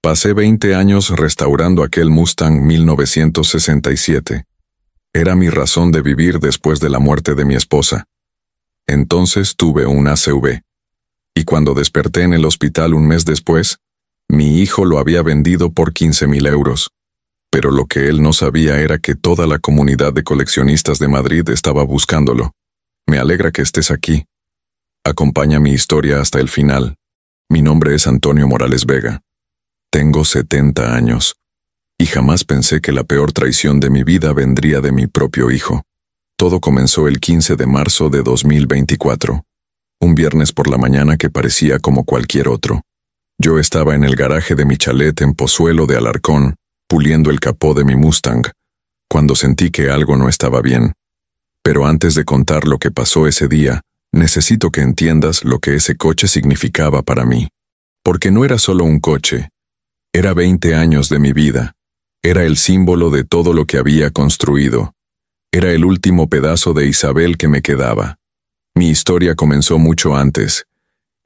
Pasé 20 años restaurando aquel Mustang 1967. Era mi razón de vivir después de la muerte de mi esposa. Entonces tuve un ACV. Y cuando desperté en el hospital un mes después, mi hijo lo había vendido por 15,000 euros. Pero lo que él no sabía era que toda la comunidad de coleccionistas de Madrid estaba buscándolo. Me alegra que estés aquí. Acompaña mi historia hasta el final. Mi nombre es Antonio Morales Vega. Tengo 70 años. Y jamás pensé que la peor traición de mi vida vendría de mi propio hijo. Todo comenzó el 15 de marzo de 2024. Un viernes por la mañana que parecía como cualquier otro. Yo estaba en el garaje de mi chalet en Pozuelo de Alarcón, puliendo el capó de mi Mustang, cuando sentí que algo no estaba bien. Pero antes de contar lo que pasó ese día, necesito que entiendas lo que ese coche significaba para mí. Porque no era solo un coche. Era 20 años de mi vida. Era el símbolo de todo lo que había construido. Era el último pedazo de Isabel que me quedaba. Mi historia comenzó mucho antes.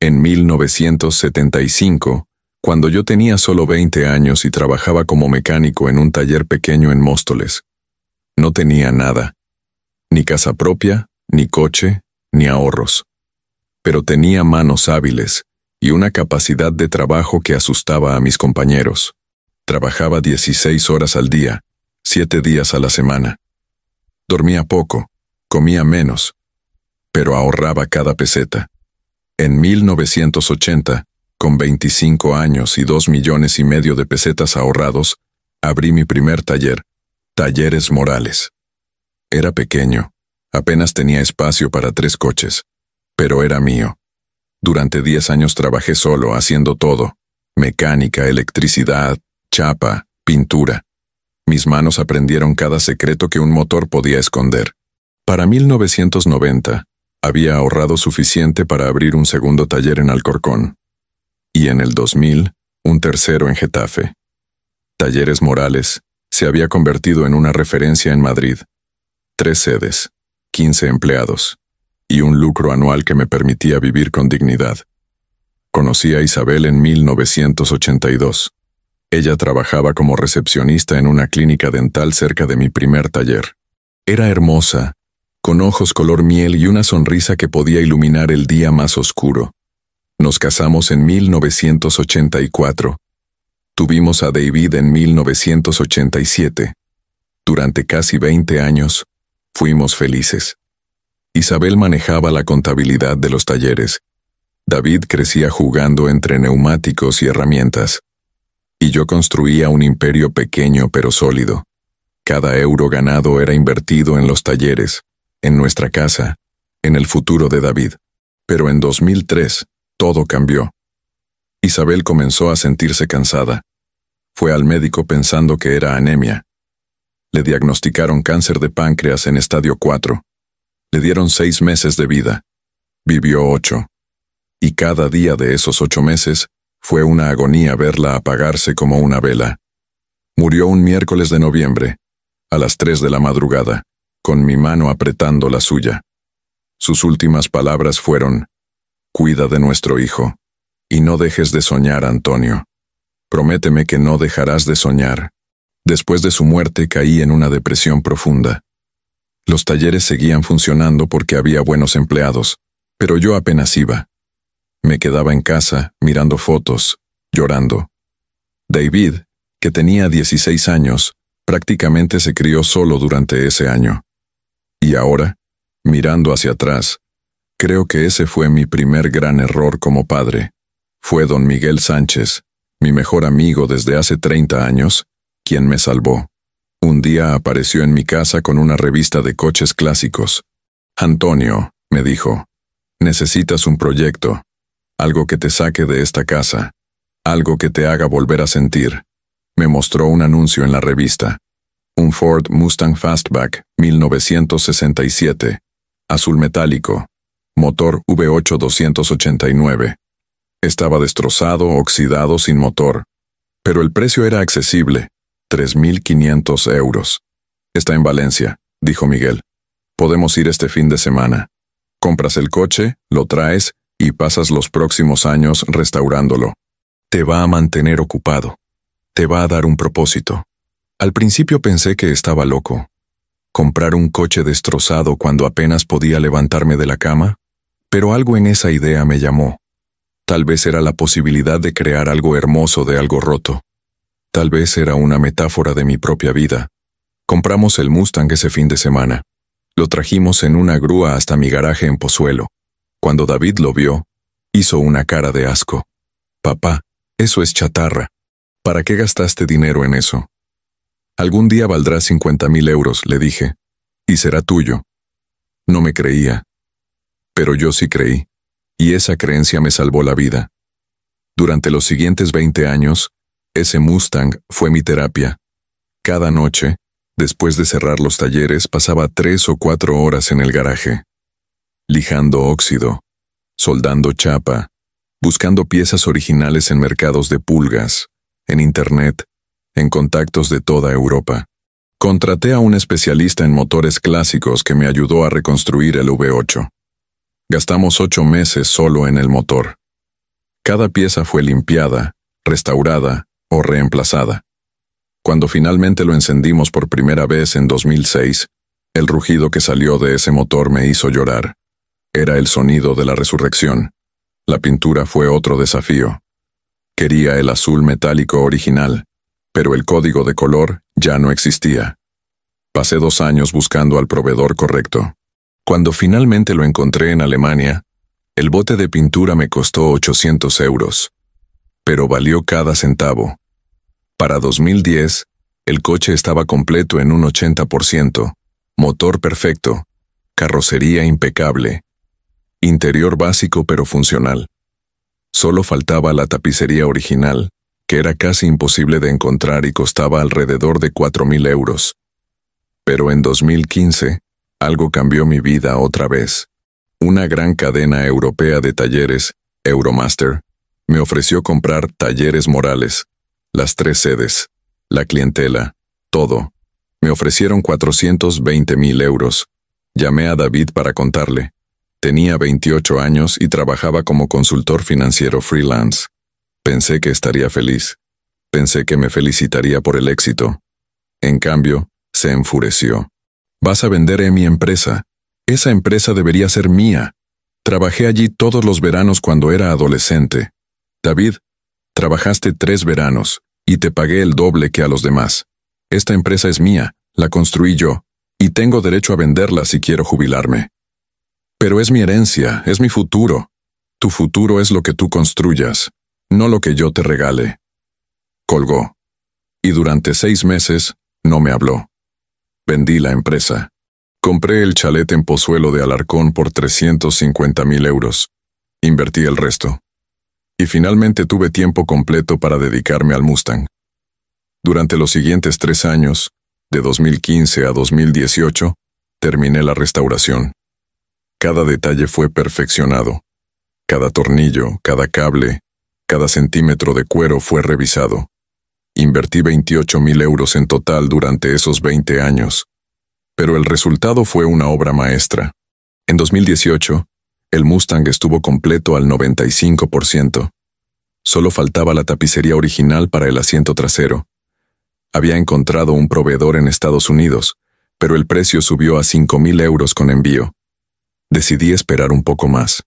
En 1975, cuando yo tenía solo 20 años y trabajaba como mecánico en un taller pequeño en Móstoles. No tenía nada. Ni casa propia, ni coche, ni ahorros. Pero tenía manos hábiles y una capacidad de trabajo que asustaba a mis compañeros. Trabajaba 16 horas al día, 7 días a la semana. Dormía poco, comía menos, pero ahorraba cada peseta. En 1980, con 25 años y 2,5 millones de pesetas ahorrados, abrí mi primer taller, Talleres Morales. Era pequeño, apenas tenía espacio para 3 coches, pero era mío. Durante 10 años trabajé solo haciendo todo, mecánica, electricidad, chapa, pintura. Mis manos aprendieron cada secreto que un motor podía esconder. Para 1990, había ahorrado suficiente para abrir un segundo taller en Alcorcón. Y en el 2000, un tercero en Getafe. Talleres Morales se había convertido en una referencia en Madrid. 3 sedes, 15 empleados, y un lucro anual que me permitía vivir con dignidad. Conocí a Isabel en 1982. Ella trabajaba como recepcionista en una clínica dental cerca de mi primer taller. Era hermosa, con ojos color miel y una sonrisa que podía iluminar el día más oscuro. Nos casamos en 1984. Tuvimos a David en 1987. Durante casi 20 años, fuimos felices. Isabel manejaba la contabilidad de los talleres. David crecía jugando entre neumáticos y herramientas. Y yo construía un imperio pequeño pero sólido. Cada euro ganado era invertido en los talleres, en nuestra casa, en el futuro de David. Pero en 2003, todo cambió. Isabel comenzó a sentirse cansada. Fue al médico pensando que era anemia. Le diagnosticaron cáncer de páncreas en estadio 4. Le dieron 6 meses de vida. Vivió 8. Y cada día de esos 8 meses fue una agonía verla apagarse como una vela. Murió un miércoles de noviembre, a las 3 de la madrugada, con mi mano apretando la suya. Sus últimas palabras fueron: «Cuida de nuestro hijo, y no dejes de soñar, Antonio. Prométeme que no dejarás de soñar». Después de su muerte caí en una depresión profunda. Los talleres seguían funcionando porque había buenos empleados, pero yo apenas iba. Me quedaba en casa, mirando fotos, llorando. David, que tenía 16 años, prácticamente se crió solo durante ese año. Y ahora, mirando hacia atrás, creo que ese fue mi primer gran error como padre. Fue don Miguel Sánchez, mi mejor amigo desde hace 30 años, quien me salvó. Un día apareció en mi casa con una revista de coches clásicos. «Antonio», me dijo, «necesitas un proyecto, algo que te saque de esta casa, algo que te haga volver a sentir». Me mostró un anuncio en la revista. Un Ford Mustang Fastback 1967, azul metálico, motor V8 289. Estaba destrozado, oxidado, sin motor. Pero el precio era accesible, 3,500 euros. «Está en Valencia», dijo Miguel. «Podemos ir este fin de semana. Compras el coche, lo traes y pasas los próximos años restaurándolo. Te va a mantener ocupado». te va a dar un propósito. Al principio pensé que estaba loco. ¿Comprar un coche destrozado cuando apenas podía levantarme de la cama? Pero algo en esa idea me llamó. Tal vez era la posibilidad de crear algo hermoso de algo roto. Tal vez era una metáfora de mi propia vida. Compramos el Mustang ese fin de semana. Lo trajimos en una grúa hasta mi garaje en Pozuelo. Cuando David lo vio, hizo una cara de asco. Papá, eso es chatarra. ¿Para qué gastaste dinero en eso? Algún día valdrá 50,000 euros, le dije, y será tuyo. No me creía. Pero yo sí creí, y esa creencia me salvó la vida. Durante los siguientes 20 años, ese Mustang fue mi terapia. Cada noche, después de cerrar los talleres, pasaba 3 o 4 horas en el garaje, lijando óxido, soldando chapa, buscando piezas originales en mercados de pulgas, en Internet, en contactos de toda Europa. Contraté a un especialista en motores clásicos que me ayudó a reconstruir el V8. Gastamos 8 meses solo en el motor. Cada pieza fue limpiada, restaurada o reemplazada. Cuando finalmente lo encendimos por primera vez en 2006, el rugido que salió de ese motor me hizo llorar. Era el sonido de la resurrección. La pintura fue otro desafío. Quería el azul metálico original, pero el código de color ya no existía. Pasé 2 años buscando al proveedor correcto. Cuando finalmente lo encontré en Alemania, el bote de pintura me costó 800 euros, pero valió cada centavo. Para 2010, el coche estaba completo en un 80%, motor perfecto, carrocería impecable, interior básico pero funcional. Solo faltaba la tapicería original, que era casi imposible de encontrar y costaba alrededor de 4,000 euros. Pero en 2015, algo cambió mi vida otra vez. Una gran cadena europea de talleres, Euromaster, me ofreció comprar Talleres Morales, las 3 sedes, la clientela, todo. Me ofrecieron 420,000 euros. Llamé a David para contarle. Tenía 28 años y trabajaba como consultor financiero freelance. Pensé que estaría feliz. Pensé que me felicitaría por el éxito. En cambio, se enfureció. «Vas a vender mi empresa. Esa empresa debería ser mía. Trabajé allí todos los veranos cuando era adolescente. David, trabajaste 3 veranos, y te pagué el doble que a los demás. Esta empresa es mía, la construí yo, y tengo derecho a venderla si quiero jubilarme. Pero es mi herencia, es mi futuro. Tu futuro es lo que tú construyas, no lo que yo te regale». Colgó. Y durante 6 meses, no me habló. Vendí la empresa. Compré el chalet en Pozuelo de Alarcón por 350,000 euros. Invertí el resto. Y finalmente tuve tiempo completo para dedicarme al Mustang. Durante los siguientes 3 años, de 2015 a 2018, terminé la restauración. Cada detalle fue perfeccionado. Cada tornillo, cada cable, cada centímetro de cuero fue revisado. Invertí 28,000 euros en total durante esos 20 años. Pero el resultado fue una obra maestra. En 2018, el Mustang estuvo completo al 95%. Solo faltaba la tapicería original para el asiento trasero. Había encontrado un proveedor en Estados Unidos, pero el precio subió a 5,000 euros con envío. Decidí esperar un poco más.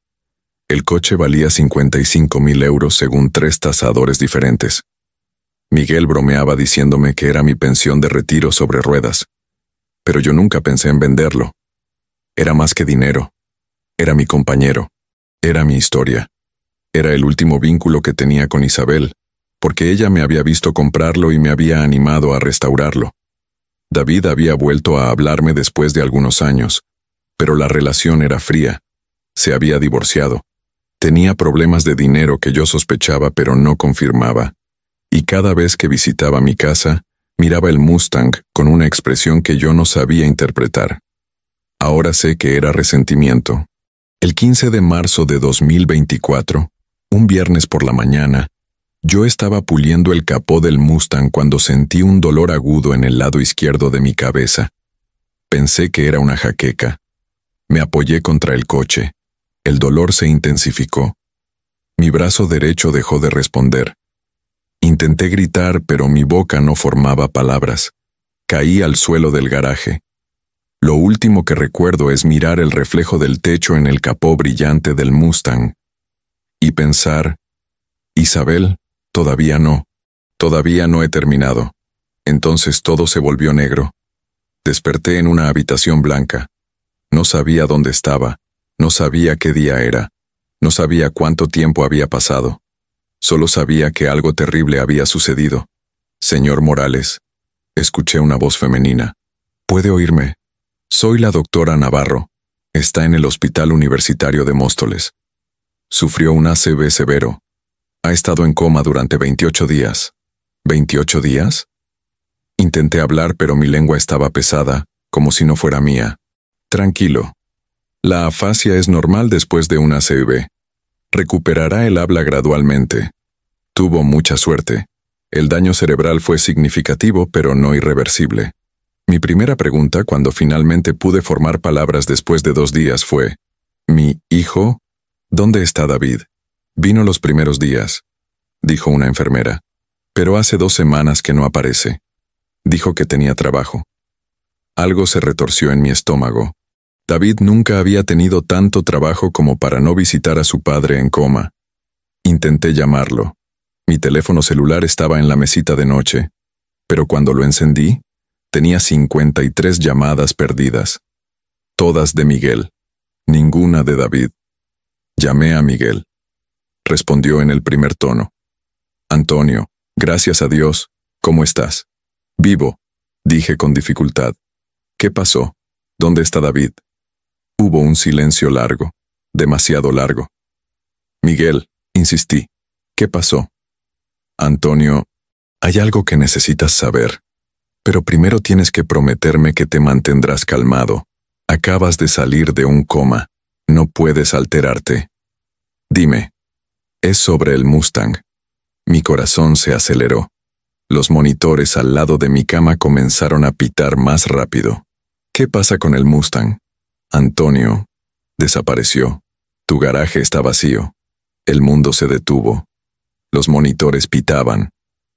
El coche valía 55,000 euros según 3 tasadores diferentes. Miguel bromeaba diciéndome que era mi pensión de retiro sobre ruedas. Pero yo nunca pensé en venderlo. Era más que dinero. Era mi compañero. Era mi historia. Era el último vínculo que tenía con Isabel, porque ella me había visto comprarlo y me había animado a restaurarlo. David había vuelto a hablarme después de algunos años, pero la relación era fría. Se había divorciado. Tenía problemas de dinero que yo sospechaba pero no confirmaba. Y cada vez que visitaba mi casa, miraba el Mustang con una expresión que yo no sabía interpretar. Ahora sé que era resentimiento. El 15 de marzo de 2024, un viernes por la mañana, yo estaba puliendo el capó del Mustang cuando sentí un dolor agudo en el lado izquierdo de mi cabeza. Pensé que era una jaqueca. Me apoyé contra el coche. El dolor se intensificó. Mi brazo derecho dejó de responder. Intenté gritar, pero mi boca no formaba palabras. Caí al suelo del garaje. Lo último que recuerdo es mirar el reflejo del techo en el capó brillante del Mustang. Y pensar, Isabel, todavía no he terminado. Entonces todo se volvió negro. Desperté en una habitación blanca. No sabía dónde estaba, no sabía qué día era, no sabía cuánto tiempo había pasado. Solo sabía que algo terrible había sucedido. Señor Morales, escuché una voz femenina. ¿Puede oírme? Soy la doctora Navarro. Está en el Hospital Universitario de Móstoles. Sufrió un ACV severo. Ha estado en coma durante 28 días. ¿28 días? Intenté hablar, pero mi lengua estaba pesada, como si no fuera mía. Tranquilo. La afasia es normal después de un ACV. Recuperará el habla gradualmente. Tuvo mucha suerte. El daño cerebral fue significativo, pero no irreversible. Mi primera pregunta, cuando finalmente pude formar palabras después de 2 días, fue: ¿Mi hijo? ¿Dónde está David? Vino los primeros días, dijo una enfermera, pero hace 2 semanas que no aparece. Dijo que tenía trabajo. Algo se retorció en mi estómago. David nunca había tenido tanto trabajo como para no visitar a su padre en coma. Intenté llamarlo. Mi teléfono celular estaba en la mesita de noche, pero cuando lo encendí, tenía 53 llamadas perdidas. Todas de Miguel, ninguna de David. Llamé a Miguel. Respondió en el primer tono. Antonio, gracias a Dios, ¿cómo estás? Vivo, dije con dificultad. ¿Qué pasó? ¿Dónde está David? Hubo un silencio largo, demasiado largo. Miguel, insistí. ¿Qué pasó? Antonio, hay algo que necesitas saber. Pero primero tienes que prometerme que te mantendrás calmado. Acabas de salir de un coma. No puedes alterarte. Dime. Es sobre el Mustang. Mi corazón se aceleró. Los monitores al lado de mi cama comenzaron a pitar más rápido. ¿Qué pasa con el Mustang? Antonio, desapareció. Tu garaje está vacío. El mundo se detuvo. Los monitores pitaban.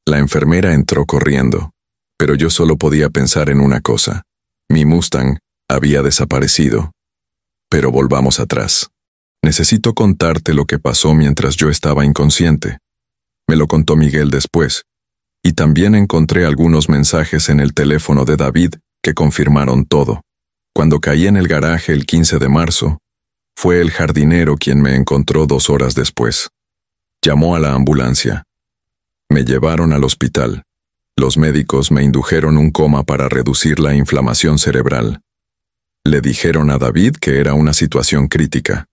La enfermera entró corriendo. Pero yo solo podía pensar en una cosa. Mi Mustang había desaparecido. Pero volvamos atrás. Necesito contarte lo que pasó mientras yo estaba inconsciente. Me lo contó Miguel después. Y también encontré algunos mensajes en el teléfono de David que confirmaron todo. Cuando caí en el garaje el 15 de marzo, fue el jardinero quien me encontró 2 horas después. Llamó a la ambulancia. Me llevaron al hospital. Los médicos me indujeron un coma para reducir la inflamación cerebral. Le dijeron a David que era una situación crítica.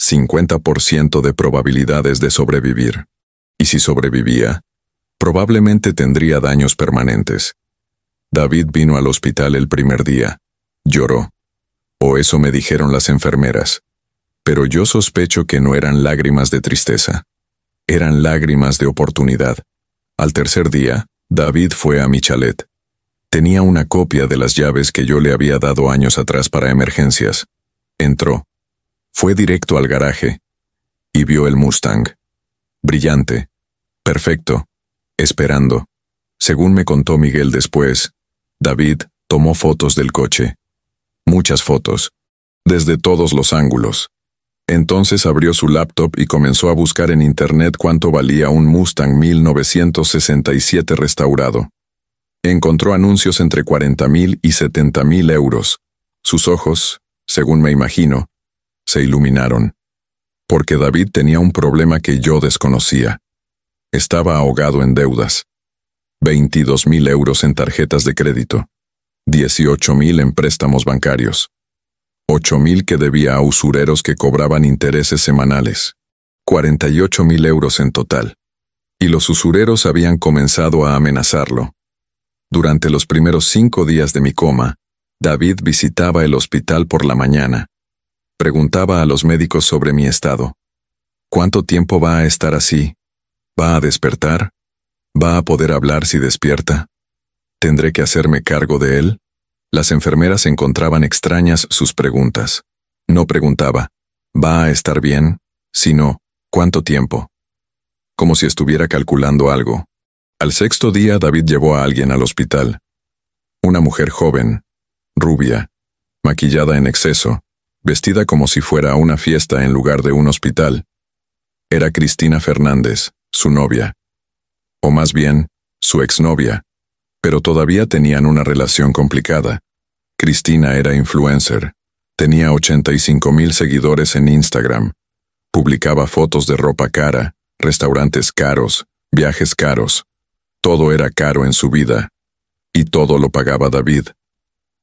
50% de probabilidades de sobrevivir. Y si sobrevivía, probablemente tendría daños permanentes. David vino al hospital el primer día. Lloró. O eso me dijeron las enfermeras. Pero yo sospecho que no eran lágrimas de tristeza. Eran lágrimas de oportunidad. Al tercer día, David fue a mi chalet. Tenía una copia de las llaves que yo le había dado años atrás para emergencias. Entró. Fue directo al garaje. Y vio el Mustang. Brillante. Perfecto. Esperando. Según me contó Miguel después, David tomó fotos del coche. Muchas fotos. Desde todos los ángulos. Entonces abrió su laptop y comenzó a buscar en internet cuánto valía un Mustang 1967 restaurado. Encontró anuncios entre 40.000 y 70.000 euros. Sus ojos, según me imagino, se iluminaron. Porque David tenía un problema que yo desconocía. Estaba ahogado en deudas. 22.000 euros en tarjetas de crédito. 18.000 en préstamos bancarios. 8.000 que debía a usureros que cobraban intereses semanales. 48.000 euros en total. Y los usureros habían comenzado a amenazarlo. Durante los primeros 5 días de mi coma, David visitaba el hospital por la mañana. Preguntaba a los médicos sobre mi estado. ¿Cuánto tiempo va a estar así? ¿Va a despertar? ¿Va a poder hablar si despierta? ¿Tendré que hacerme cargo de él? Las enfermeras encontraban extrañas sus preguntas. No preguntaba, ¿va a estar bien? Sino, ¿cuánto tiempo? como si estuviera calculando algo. Al sexto día, David llevó a alguien al hospital. Una mujer joven, rubia, maquillada en exceso, vestida como si fuera a una fiesta en lugar de un hospital. Era Cristina Fernández, su novia. O más bien, su exnovia. Pero todavía tenían una relación complicada. Cristina era influencer. Tenía 85,000 seguidores en Instagram. Publicaba fotos de ropa cara, restaurantes caros, viajes caros. Todo era caro en su vida. Y todo lo pagaba David.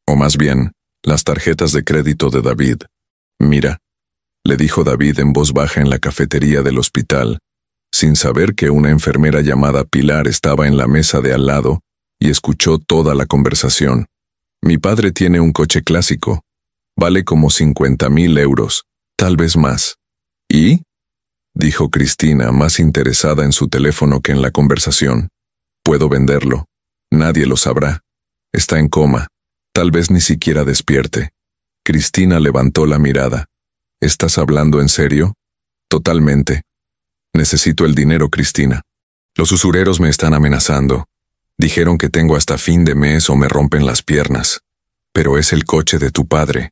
O más bien, las tarjetas de crédito de David. Mira, le dijo David en voz baja en la cafetería del hospital, sin saber que una enfermera llamada Pilar estaba en la mesa de al lado y escuchó toda la conversación. Mi padre tiene un coche clásico. Vale como 50,000 euros, tal vez más. ¿Y? Dijo Cristina, más interesada en su teléfono que en la conversación. Puedo venderlo. Nadie lo sabrá. Está en coma. Tal vez ni siquiera despierte. Cristina levantó la mirada. ¿Estás hablando en serio? Totalmente. Necesito el dinero, Cristina. Los usureros me están amenazando. Dijeron que tengo hasta fin de mes o me rompen las piernas. Pero es el coche de tu padre.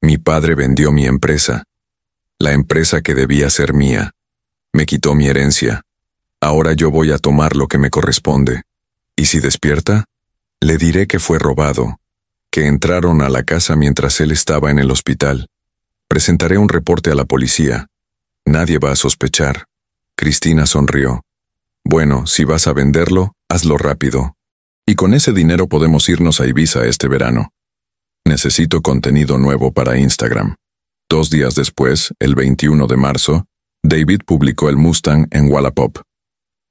Mi padre vendió mi empresa. La empresa que debía ser mía. Me quitó mi herencia. Ahora yo voy a tomar lo que me corresponde. ¿Y si despierta? Le diré que fue robado, que entraron a la casa mientras él estaba en el hospital. Presentaré un reporte a la policía. Nadie va a sospechar. Cristina sonrió. Bueno, si vas a venderlo, hazlo rápido. Y con ese dinero podemos irnos a Ibiza este verano. Necesito contenido nuevo para Instagram. 2 días después, el 21 de marzo, David publicó el Mustang en Wallapop.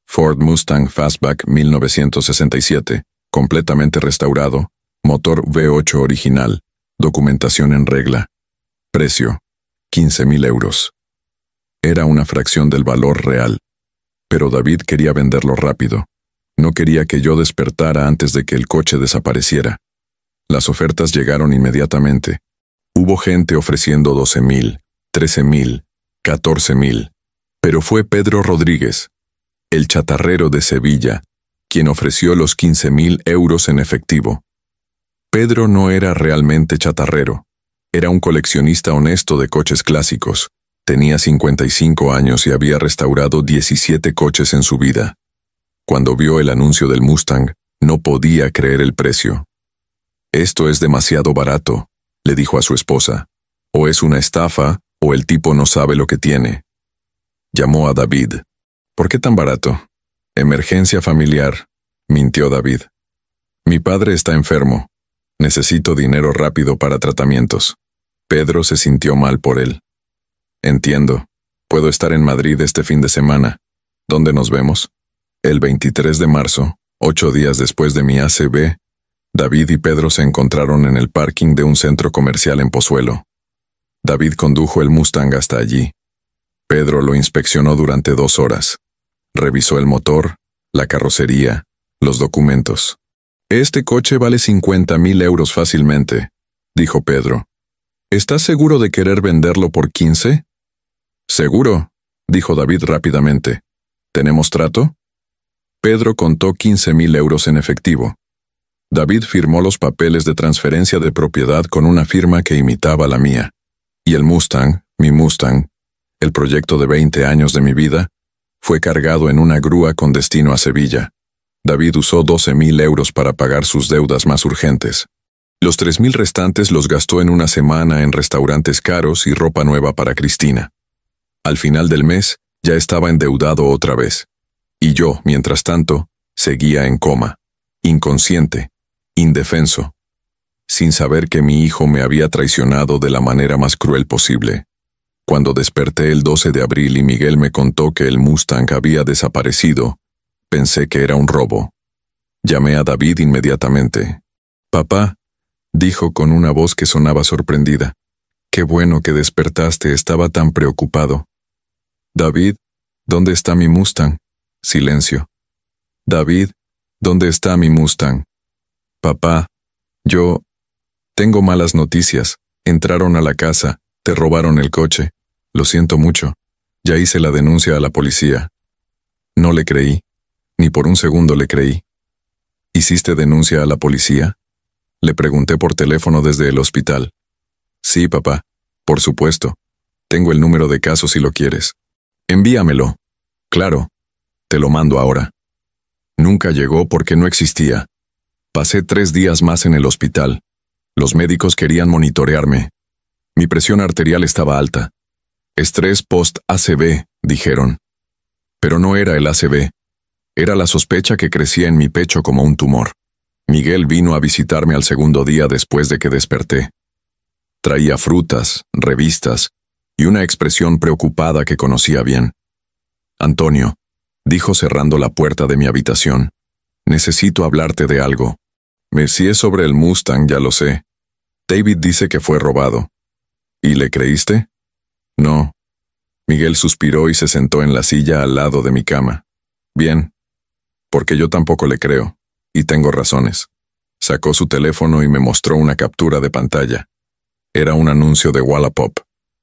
Ford Mustang Fastback 1967, completamente restaurado, motor V8 original, documentación en regla. Precio, 15,000 euros. Era una fracción del valor real. Pero David quería venderlo rápido. No quería que yo despertara antes de que el coche desapareciera. Las ofertas llegaron inmediatamente. Hubo gente ofreciendo 12,000, 13,000, 14,000. Pero fue Pedro Rodríguez, el chatarrero de Sevilla, quien ofreció los 15,000 euros en efectivo. Pedro no era realmente chatarrero. Era un coleccionista honesto de coches clásicos. Tenía 55 años y había restaurado 17 coches en su vida. Cuando vio el anuncio del Mustang, no podía creer el precio. Esto es demasiado barato, le dijo a su esposa. O es una estafa, o el tipo no sabe lo que tiene. Llamó a David. ¿Por qué tan barato? Emergencia familiar, mintió David. Mi padre está enfermo. Necesito dinero rápido para tratamientos. Pedro se sintió mal por él. Entiendo. Puedo estar en Madrid este fin de semana. ¿Dónde nos vemos? El 23 de marzo, 8 días después de mi ACV, David y Pedro se encontraron en el parking de un centro comercial en Pozuelo. David condujo el Mustang hasta allí. Pedro lo inspeccionó durante 2 horas. Revisó el motor, la carrocería, los documentos. Este coche vale 50,000 euros fácilmente, dijo Pedro. ¿Estás seguro de querer venderlo por 15? Seguro, dijo David rápidamente. ¿Tenemos trato? Pedro contó 15,000 euros en efectivo. David firmó los papeles de transferencia de propiedad con una firma que imitaba la mía. Y el Mustang, mi Mustang, el proyecto de 20 años de mi vida, fue cargado en una grúa con destino a Sevilla. David usó 12,000 euros para pagar sus deudas más urgentes. Los 3,000 restantes los gastó en una semana en restaurantes caros y ropa nueva para Cristina. Al final del mes, ya estaba endeudado otra vez. Y yo, mientras tanto, seguía en coma, inconsciente, indefenso, sin saber que mi hijo me había traicionado de la manera más cruel posible. Cuando desperté el 12 de abril y Miguel me contó que el Mustang había desaparecido, pensé que era un robo. Llamé a David inmediatamente. «Papá», dijo con una voz que sonaba sorprendida. «Qué bueno que despertaste, estaba tan preocupado». «David, ¿dónde está mi Mustang?» Silencio. «David, ¿dónde está mi Mustang?» «Papá, yo... tengo malas noticias. Entraron a la casa, te robaron el coche. Lo siento mucho. Ya hice la denuncia a la policía». No le creí. Ni por un segundo le creí. ¿Hiciste denuncia a la policía? Le pregunté por teléfono desde el hospital. Sí, papá. Por supuesto. Tengo el número de caso si lo quieres. Envíamelo. Claro. Te lo mando ahora. Nunca llegó porque no existía. Pasé 3 días más en el hospital. Los médicos querían monitorearme. Mi presión arterial estaba alta. Estrés post-ACV, dijeron. Pero no era el ACV. Era la sospecha que crecía en mi pecho como un tumor. Miguel vino a visitarme al segundo día después de que desperté. Traía frutas, revistas y una expresión preocupada que conocía bien. Antonio, dijo cerrando la puerta de mi habitación, necesito hablarte de algo. Si es sobre el Mustang, ya lo sé. David dice que fue robado. ¿Y le creíste? No. Miguel suspiró y se sentó en la silla al lado de mi cama. Bien. Porque yo tampoco le creo, y tengo razones. Sacó su teléfono y me mostró una captura de pantalla. Era un anuncio de Wallapop,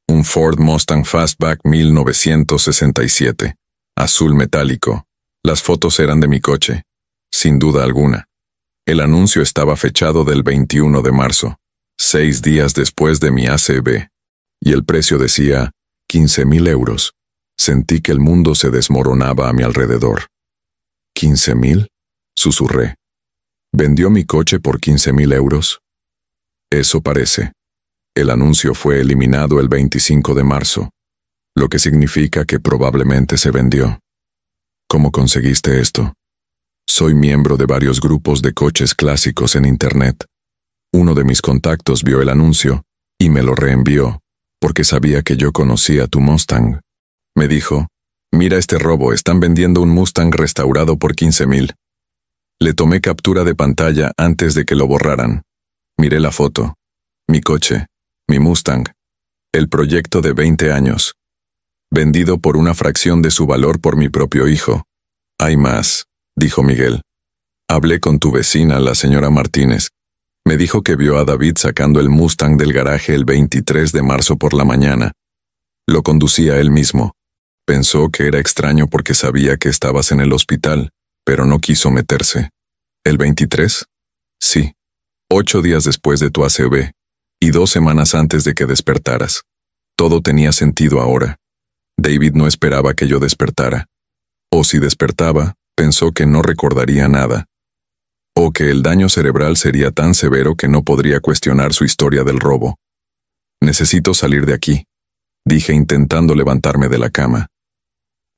un Ford Mustang Fastback 1967, azul metálico. Las fotos eran de mi coche, sin duda alguna. El anuncio estaba fechado del 21 de marzo, 6 días después de mi ACV, y el precio decía 15.000 euros. Sentí que el mundo se desmoronaba a mi alrededor. ¿15.000? Susurré. ¿Vendió mi coche por 15.000 euros? Eso parece. El anuncio fue eliminado el 25 de marzo, lo que significa que probablemente se vendió. ¿Cómo conseguiste esto? Soy miembro de varios grupos de coches clásicos en Internet. Uno de mis contactos vio el anuncio y me lo reenvió, porque sabía que yo conocía tu Mustang. Me dijo, mira este robo, están vendiendo un Mustang restaurado por 15.000. Le tomé captura de pantalla antes de que lo borraran. Miré la foto. Mi coche, mi Mustang, el proyecto de 20 años. Vendido por una fracción de su valor por mi propio hijo. Hay más, dijo Miguel. Hablé con tu vecina, la señora Martínez. Me dijo que vio a David sacando el Mustang del garaje el 23 de marzo por la mañana. Lo conducía él mismo. Pensó que era extraño porque sabía que estabas en el hospital, pero no quiso meterse. ¿El 23? Sí. 8 días después de tu ACV, y 2 semanas antes de que despertaras. Todo tenía sentido ahora. David no esperaba que yo despertara. O si despertaba, pensó que no recordaría nada. O que el daño cerebral sería tan severo que no podría cuestionar su historia del robo. Necesito salir de aquí, dije intentando levantarme de la cama.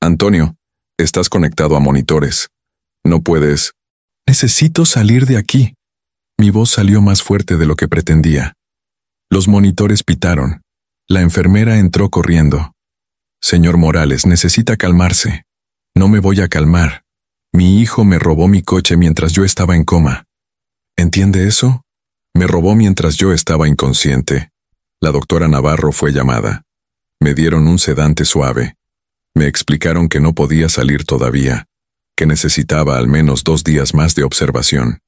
Antonio, estás conectado a monitores. No puedes. Necesito salir de aquí. Mi voz salió más fuerte de lo que pretendía. Los monitores pitaron. La enfermera entró corriendo. Señor Morales, necesita calmarse. No me voy a calmar. Mi hijo me robó mi coche mientras yo estaba en coma. ¿Entiende eso? Me robó mientras yo estaba inconsciente. La doctora Navarro fue llamada. Me dieron un sedante suave. Me explicaron que no podía salir todavía, que necesitaba al menos 2 días más de observación,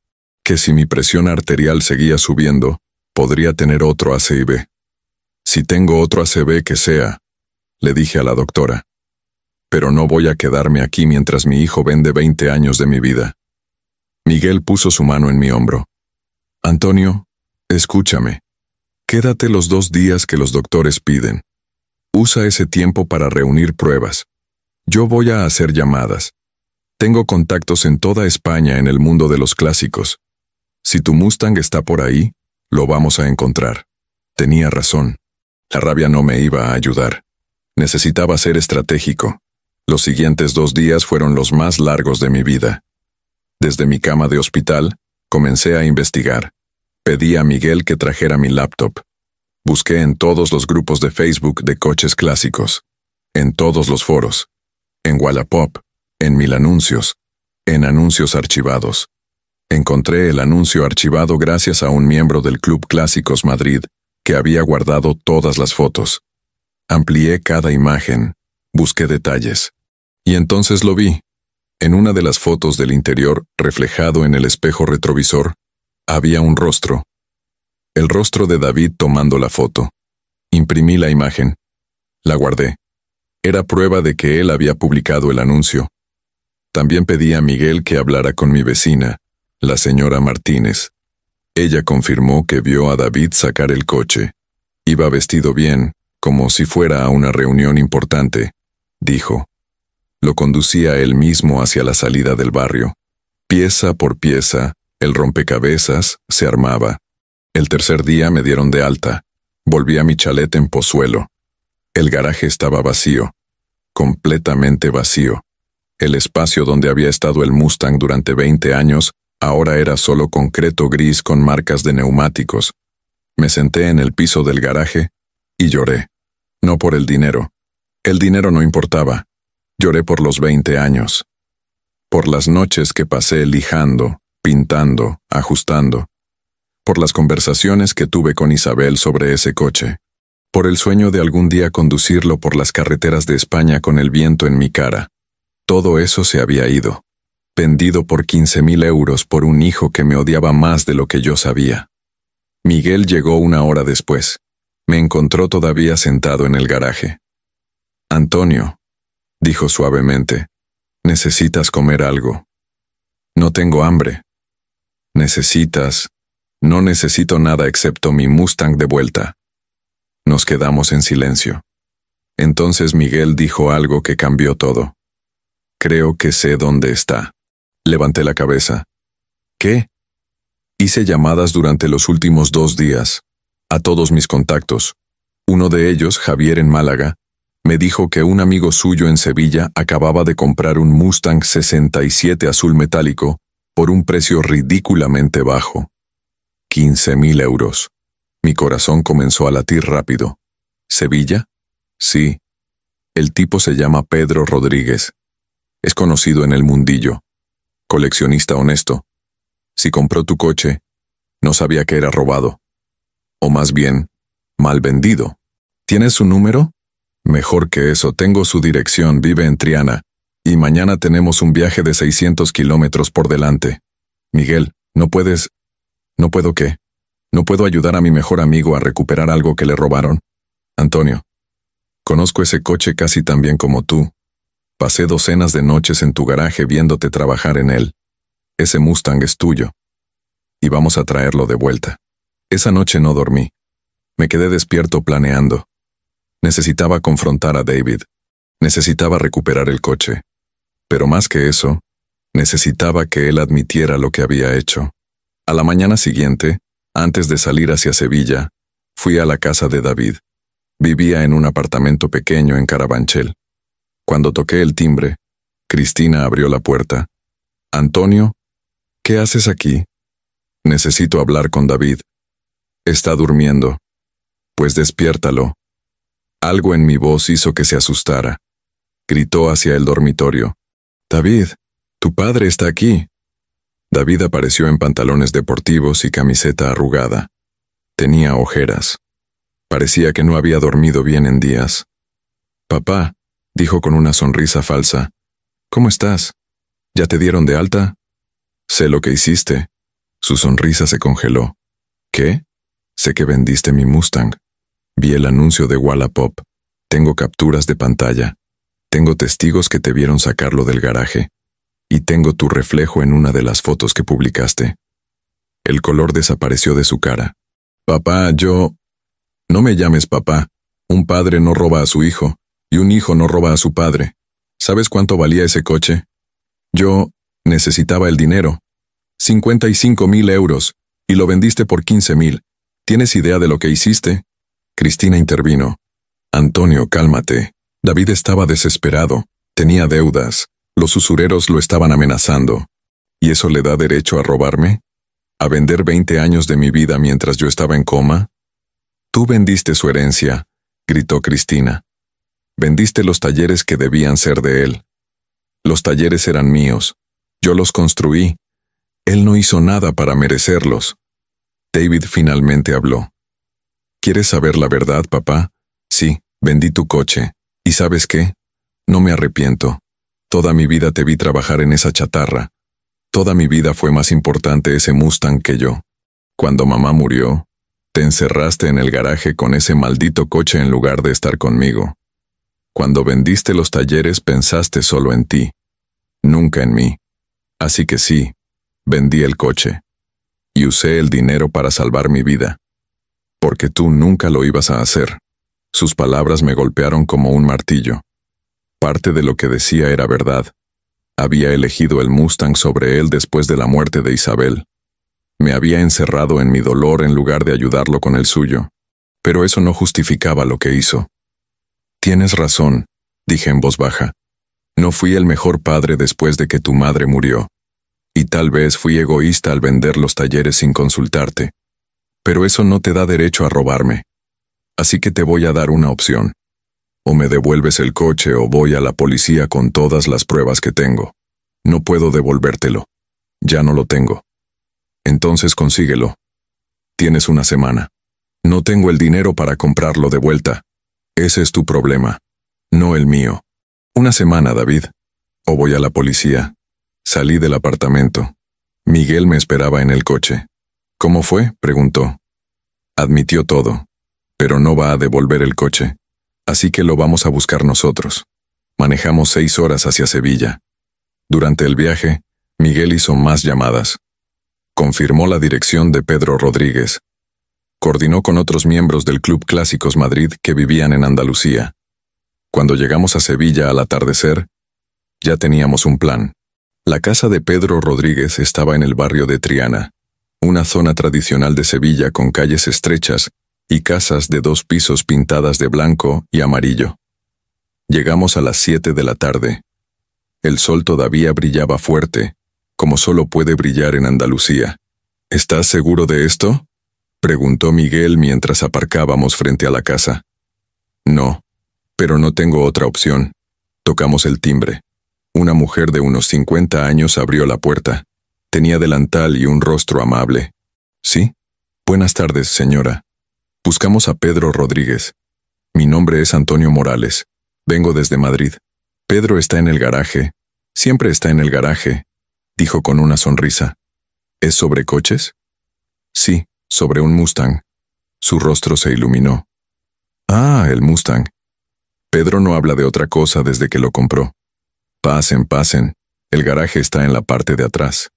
que si mi presión arterial seguía subiendo, podría tener otro ACV. Si tengo otro ACV que sea, le dije a la doctora. Pero no voy a quedarme aquí mientras mi hijo vende 20 años de mi vida. Miguel puso su mano en mi hombro. Antonio, escúchame. Quédate los 2 días que los doctores piden. Usa ese tiempo para reunir pruebas. Yo voy a hacer llamadas. Tengo contactos en toda España en el mundo de los clásicos. Si tu Mustang está por ahí, lo vamos a encontrar. Tenía razón. La rabia no me iba a ayudar. Necesitaba ser estratégico. Los siguientes 2 días fueron los más largos de mi vida. Desde mi cama de hospital, comencé a investigar. Pedí a Miguel que trajera mi laptop. Busqué en todos los grupos de Facebook de coches clásicos, en todos los foros, en Wallapop, en Mil Anuncios, en anuncios archivados. Encontré el anuncio archivado gracias a un miembro del Club Clásicos Madrid que había guardado todas las fotos. Amplié cada imagen, busqué detalles. Y entonces lo vi. En una de las fotos del interior, reflejado en el espejo retrovisor, había un rostro. El rostro de David tomando la foto. Imprimí la imagen. La guardé. Era prueba de que él había publicado el anuncio. También pedí a Miguel que hablara con mi vecina, la señora Martínez. Ella confirmó que vio a David sacar el coche. Iba vestido bien, como si fuera a una reunión importante, dijo. Lo conducía él mismo hacia la salida del barrio. Pieza por pieza, el rompecabezas se armaba. El tercer día me dieron de alta. Volví a mi chalet en Pozuelo. El garaje estaba vacío, completamente vacío. El espacio donde había estado el Mustang durante 20 años ahora era solo concreto gris con marcas de neumáticos. Me senté en el piso del garaje y lloré. No por el dinero. El dinero no importaba. Lloré por los 20 años. Por las noches que pasé lijando, pintando, ajustando. Por las conversaciones que tuve con Isabel sobre ese coche. Por el sueño de algún día conducirlo por las carreteras de España con el viento en mi cara. Todo eso se había ido. Vendido por 15.000 euros por un hijo que me odiaba más de lo que yo sabía. Miguel llegó una hora después. Me encontró todavía sentado en el garaje. Antonio, dijo suavemente, necesitas comer algo. No tengo hambre. Necesitas... No necesito nada excepto mi Mustang de vuelta. Nos quedamos en silencio. Entonces Miguel dijo algo que cambió todo. Creo que sé dónde está. Levanté la cabeza. ¿Qué? Hice llamadas durante los últimos 2 días, a todos mis contactos. Uno de ellos, Javier en Málaga, me dijo que un amigo suyo en Sevilla acababa de comprar un Mustang 67 azul metálico por un precio ridículamente bajo. 15.000 euros. Mi corazón comenzó a latir rápido. ¿Sevilla? Sí. El tipo se llama Pedro Rodríguez. Es conocido en el mundillo. Coleccionista honesto. Si compró tu coche, no sabía que era robado. O más bien, mal vendido. ¿Tienes su número? Mejor que eso, tengo su dirección, vive en Triana. Y mañana tenemos un viaje de 600 kilómetros por delante. Miguel, ¿no puedes...? ¿No puedo qué? ¿No puedo ayudar a mi mejor amigo a recuperar algo que le robaron? Antonio, conozco ese coche casi tan bien como tú. Pasé docenas de noches en tu garaje viéndote trabajar en él. Ese Mustang es tuyo. Y vamos a traerlo de vuelta. Esa noche no dormí. Me quedé despierto planeando. Necesitaba confrontar a David. Necesitaba recuperar el coche. Pero más que eso, necesitaba que él admitiera lo que había hecho. A la mañana siguiente, antes de salir hacia Sevilla, fui a la casa de David. Vivía en un apartamento pequeño en Carabanchel. Cuando toqué el timbre, Cristina abrió la puerta. Antonio, ¿qué haces aquí? Necesito hablar con David. Está durmiendo. Pues despiértalo. Algo en mi voz hizo que se asustara. Gritó hacia el dormitorio. David, tu padre está aquí. David apareció en pantalones deportivos y camiseta arrugada. Tenía ojeras. Parecía que no había dormido bien en días. Papá, dijo con una sonrisa falsa. ¿Cómo estás? ¿Ya te dieron de alta? Sé lo que hiciste. Su sonrisa se congeló. ¿Qué? Sé que vendiste mi Mustang. Vi el anuncio de Wallapop. Tengo capturas de pantalla. Tengo testigos que te vieron sacarlo del garaje. Y tengo tu reflejo en una de las fotos que publicaste. El color desapareció de su cara. Papá, yo... No me llames papá. Un padre no roba a su hijo, y un hijo no roba a su padre. ¿Sabes cuánto valía ese coche? Yo necesitaba el dinero. 55.000 euros, y lo vendiste por 15.000. ¿Tienes idea de lo que hiciste? Cristina intervino. Antonio, cálmate. David estaba desesperado. Tenía deudas. Los usureros lo estaban amenazando. ¿Y eso le da derecho a robarme? ¿A vender 20 años de mi vida mientras yo estaba en coma? Tú vendiste su herencia, gritó Cristina. Vendiste los talleres que debían ser de él. Los talleres eran míos. Yo los construí. Él no hizo nada para merecerlos. David finalmente habló. ¿Quieres saber la verdad, papá? Sí, vendí tu coche. ¿Y sabes qué? No me arrepiento. Toda mi vida te vi trabajar en esa chatarra. Toda mi vida fue más importante ese Mustang que yo. Cuando mamá murió, te encerraste en el garaje con ese maldito coche en lugar de estar conmigo. Cuando vendiste los talleres pensaste solo en ti. Nunca en mí. Así que sí, vendí el coche. Y usé el dinero para salvar mi vida. Porque tú nunca lo ibas a hacer. Sus palabras me golpearon como un martillo. Parte de lo que decía era verdad. Había elegido el Mustang sobre él después de la muerte de Isabel. Me había encerrado en mi dolor en lugar de ayudarlo con el suyo. Pero eso no justificaba lo que hizo. Tienes razón, dije en voz baja. No fui el mejor padre después de que tu madre murió. Y tal vez fui egoísta al vender los talleres sin consultarte. Pero eso no te da derecho a robarme. Así que te voy a dar una opción. O me devuelves el coche o voy a la policía con todas las pruebas que tengo. No puedo devolvértelo. Ya no lo tengo. Entonces consíguelo. Tienes una semana. No tengo el dinero para comprarlo de vuelta. Ese es tu problema, no el mío. Una semana, David. O voy a la policía. Salí del apartamento. Miguel me esperaba en el coche. ¿Cómo fue?, preguntó. Admitió todo, pero no va a devolver el coche. Así que lo vamos a buscar nosotros. Manejamos 6 horas hacia Sevilla. Durante el viaje, Miguel hizo más llamadas. Confirmó la dirección de Pedro Rodríguez. Coordinó con otros miembros del Club Clásicos Madrid que vivían en Andalucía. Cuando llegamos a Sevilla al atardecer, ya teníamos un plan. La casa de Pedro Rodríguez estaba en el barrio de Triana, una zona tradicional de Sevilla con calles estrechas y casas de 2 pisos pintadas de blanco y amarillo. Llegamos a las 7 de la tarde. El sol todavía brillaba fuerte, como solo puede brillar en Andalucía. ¿Estás seguro de esto?, preguntó Miguel mientras aparcábamos frente a la casa. No, pero no tengo otra opción. Tocamos el timbre. Una mujer de unos 50 años abrió la puerta. Tenía delantal y un rostro amable. ¿Sí? Buenas tardes, señora. Buscamos a Pedro Rodríguez. Mi nombre es Antonio Morales. Vengo desde Madrid. Pedro está en el garaje. Siempre está en el garaje, dijo con una sonrisa. ¿Es sobre coches? Sí, sobre un Mustang. Su rostro se iluminó. Ah, el Mustang. Pedro no habla de otra cosa desde que lo compró. Pasen, pasen. El garaje está en la parte de atrás.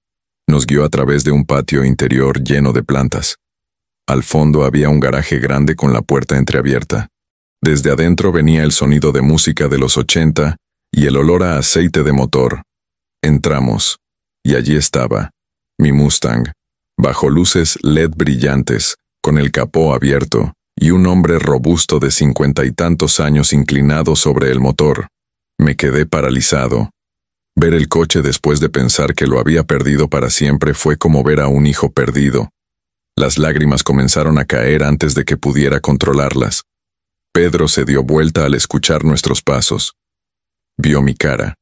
Nos guió a través de un patio interior lleno de plantas. Al fondo había un garaje grande con la puerta entreabierta. Desde adentro venía el sonido de música de los 80 y el olor a aceite de motor. Entramos, y allí estaba, mi Mustang, bajo luces LED brillantes, con el capó abierto, y un hombre robusto de 50 y tantos años inclinado sobre el motor. Me quedé paralizado. Ver el coche después de pensar que lo había perdido para siempre fue como ver a un hijo perdido. Las lágrimas comenzaron a caer antes de que pudiera controlarlas. Pedro se dio vuelta al escuchar nuestros pasos. Vio mi cara,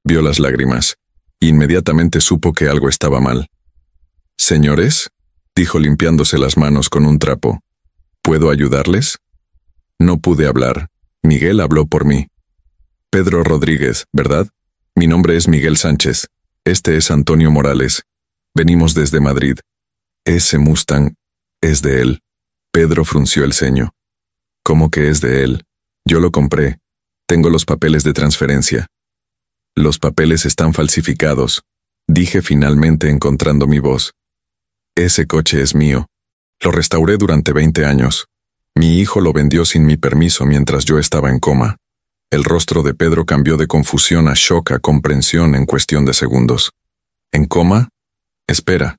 vio las lágrimas, e inmediatamente supo que algo estaba mal. «Señores», dijo limpiándose las manos con un trapo, «¿puedo ayudarles?» No pude hablar. Miguel habló por mí. «Pedro Rodríguez, ¿verdad? Mi nombre es Miguel Sánchez. Este es Antonio Morales. Venimos desde Madrid. Ese Mustang es de él». Pedro frunció el ceño. «¿Cómo que es de él? Yo lo compré. Tengo los papeles de transferencia». «Los papeles están falsificados», dije finalmente encontrando mi voz. «Ese coche es mío. Lo restauré durante 20 años. Mi hijo lo vendió sin mi permiso mientras yo estaba en coma». El rostro de Pedro cambió de confusión a shock a comprensión en cuestión de segundos. ¿En coma? Espera.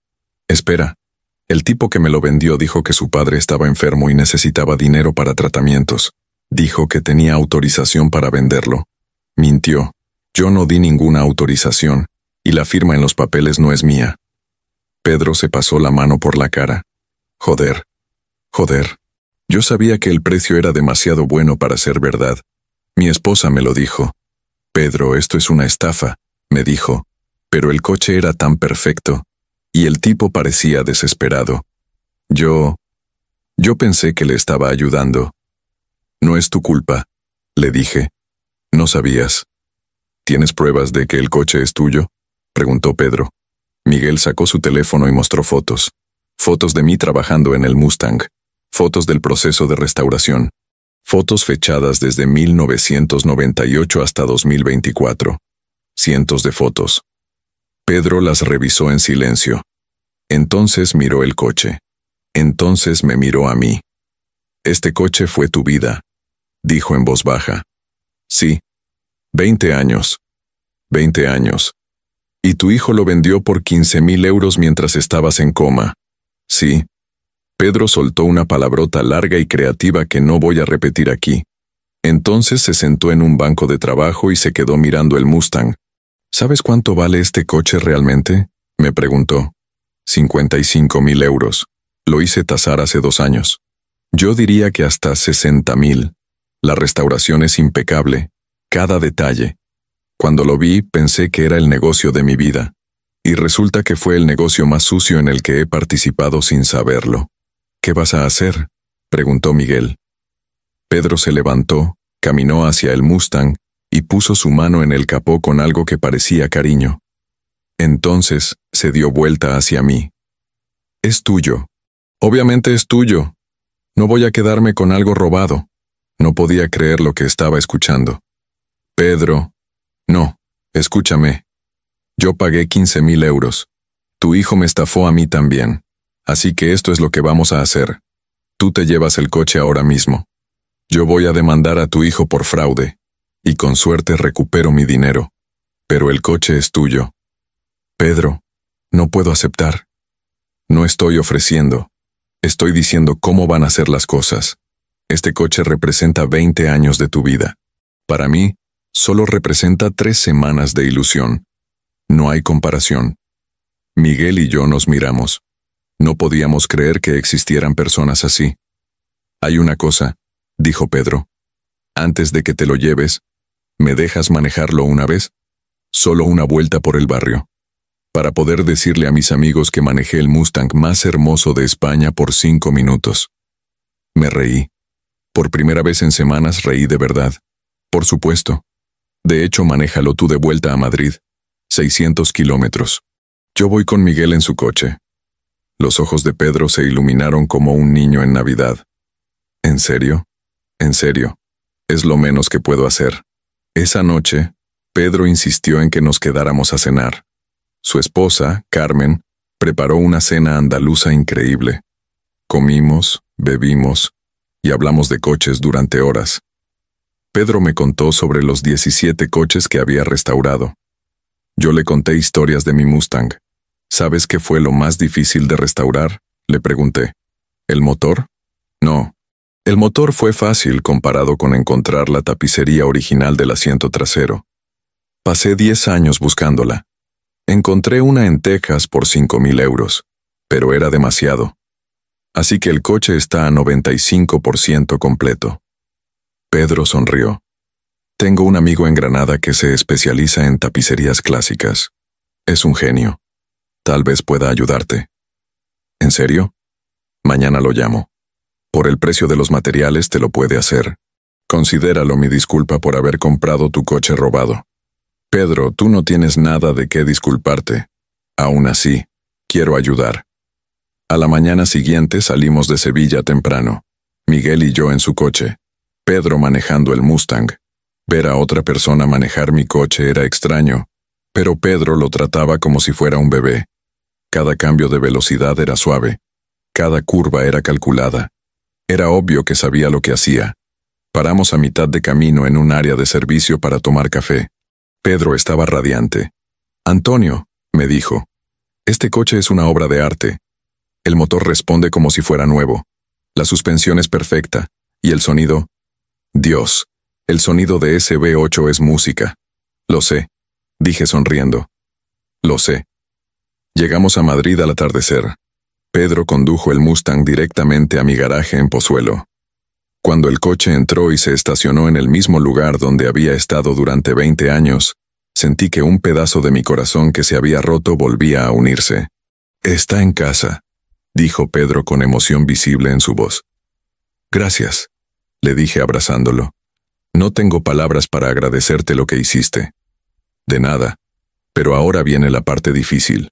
El tipo que me lo vendió dijo que su padre estaba enfermo y necesitaba dinero para tratamientos. Dijo que tenía autorización para venderlo. Mintió. Yo no di ninguna autorización, y la firma en los papeles no es mía. Pedro se pasó la mano por la cara. Joder. Yo sabía que el precio era demasiado bueno para ser verdad. Mi esposa me lo dijo. «Pedro, esto es una estafa», me dijo. Pero el coche era tan perfecto, y el tipo parecía desesperado. Yo pensé que le estaba ayudando. «No es tu culpa», le dije. «No sabías». «¿Tienes pruebas de que el coche es tuyo?», preguntó Pedro. Miguel sacó su teléfono y mostró fotos. Fotos de mí trabajando en el Mustang. Fotos del proceso de restauración. Fotos fechadas desde 1998 hasta 2024. cientos de fotos. Pedro las revisó en silencio. Entonces miró el coche. Entonces me miró a mí. «Este coche fue tu vida», dijo en voz baja. «Sí. 20 años. 20 años. Y tu hijo lo vendió por 15.000 euros mientras estabas en coma». «Sí». Pedro soltó una palabrota larga y creativa que no voy a repetir aquí. Entonces se sentó en un banco de trabajo y se quedó mirando el Mustang. «¿Sabes cuánto vale este coche realmente?», me preguntó. 55.000 euros. Lo hice tasar hace 2 años. Yo diría que hasta 60.000. La restauración es impecable. Cada detalle. Cuando lo vi, pensé que era el negocio de mi vida. Y resulta que fue el negocio más sucio en el que he participado sin saberlo. «¿Qué vas a hacer?», preguntó Miguel. Pedro se levantó, caminó hacia el Mustang y puso su mano en el capó con algo que parecía cariño. Entonces se dio vuelta hacia mí. «Es tuyo. Obviamente es tuyo. No voy a quedarme con algo robado». No podía creer lo que estaba escuchando. «Pedro, no, escúchame. Yo pagué 15.000 euros. Tu hijo me estafó a mí también. Así que esto es lo que vamos a hacer. Tú te llevas el coche ahora mismo. Yo voy a demandar a tu hijo por fraude. Y con suerte recupero mi dinero. Pero el coche es tuyo». «Pedro, no puedo aceptar. No estoy ofreciendo. Estoy diciendo cómo van a ser las cosas. Este coche representa 20 años de tu vida. Para mí, solo representa 3 semanas de ilusión. No hay comparación». Miguel y yo nos miramos. No podíamos creer que existieran personas así. «Hay una cosa», dijo Pedro. «Antes de que te lo lleves, ¿me dejas manejarlo una vez? Solo una vuelta por el barrio. Para poder decirle a mis amigos que manejé el Mustang más hermoso de España por 5 minutos. Me reí. Por primera vez en semanas reí de verdad. Por supuesto. De hecho, manéjalo tú de vuelta a Madrid. 600 kilómetros. Yo voy con Miguel en su coche». Los ojos de Pedro se iluminaron como un niño en Navidad. «¿En serio? En serio. Es lo menos que puedo hacer». Esa noche, Pedro insistió en que nos quedáramos a cenar. Su esposa, Carmen, preparó una cena andaluza increíble. Comimos, bebimos y hablamos de coches durante horas. Pedro me contó sobre los 17 coches que había restaurado. Yo le conté historias de mi Mustang. «¿Sabes qué fue lo más difícil de restaurar?», le pregunté. «¿El motor?». «No. El motor fue fácil comparado con encontrar la tapicería original del asiento trasero. Pasé 10 años buscándola. Encontré una en Texas por 5.000 euros, pero era demasiado. Así que el coche está a 95% completo». Pedro sonrió. «Tengo un amigo en Granada que se especializa en tapicerías clásicas. Es un genio. Tal vez pueda ayudarte». «¿En serio?». «Mañana lo llamo. Por el precio de los materiales te lo puede hacer. Considéralo mi disculpa por haber comprado tu coche robado». «Pedro, tú no tienes nada de qué disculparte. Aún así, quiero ayudar». A la mañana siguiente salimos de Sevilla temprano. Miguel y yo en su coche. Pedro manejando el Mustang. Ver a otra persona manejar mi coche era extraño, pero Pedro lo trataba como si fuera un bebé. Cada cambio de velocidad era suave. Cada curva era calculada. Era obvio que sabía lo que hacía. Paramos a mitad de camino en un área de servicio para tomar café. Pedro estaba radiante. «Antonio», me dijo, «este coche es una obra de arte. El motor responde como si fuera nuevo. La suspensión es perfecta. Y el sonido. Dios, el sonido de ese V8 es música». «Lo sé», dije sonriendo. «Lo sé». Llegamos a Madrid al atardecer. Pedro condujo el Mustang directamente a mi garaje en Pozuelo. Cuando el coche entró y se estacionó en el mismo lugar donde había estado durante 20 años, sentí que un pedazo de mi corazón que se había roto volvía a unirse. «Está en casa», dijo Pedro con emoción visible en su voz. «Gracias», le dije abrazándolo. «No tengo palabras para agradecerte lo que hiciste». «De nada. Pero ahora viene la parte difícil.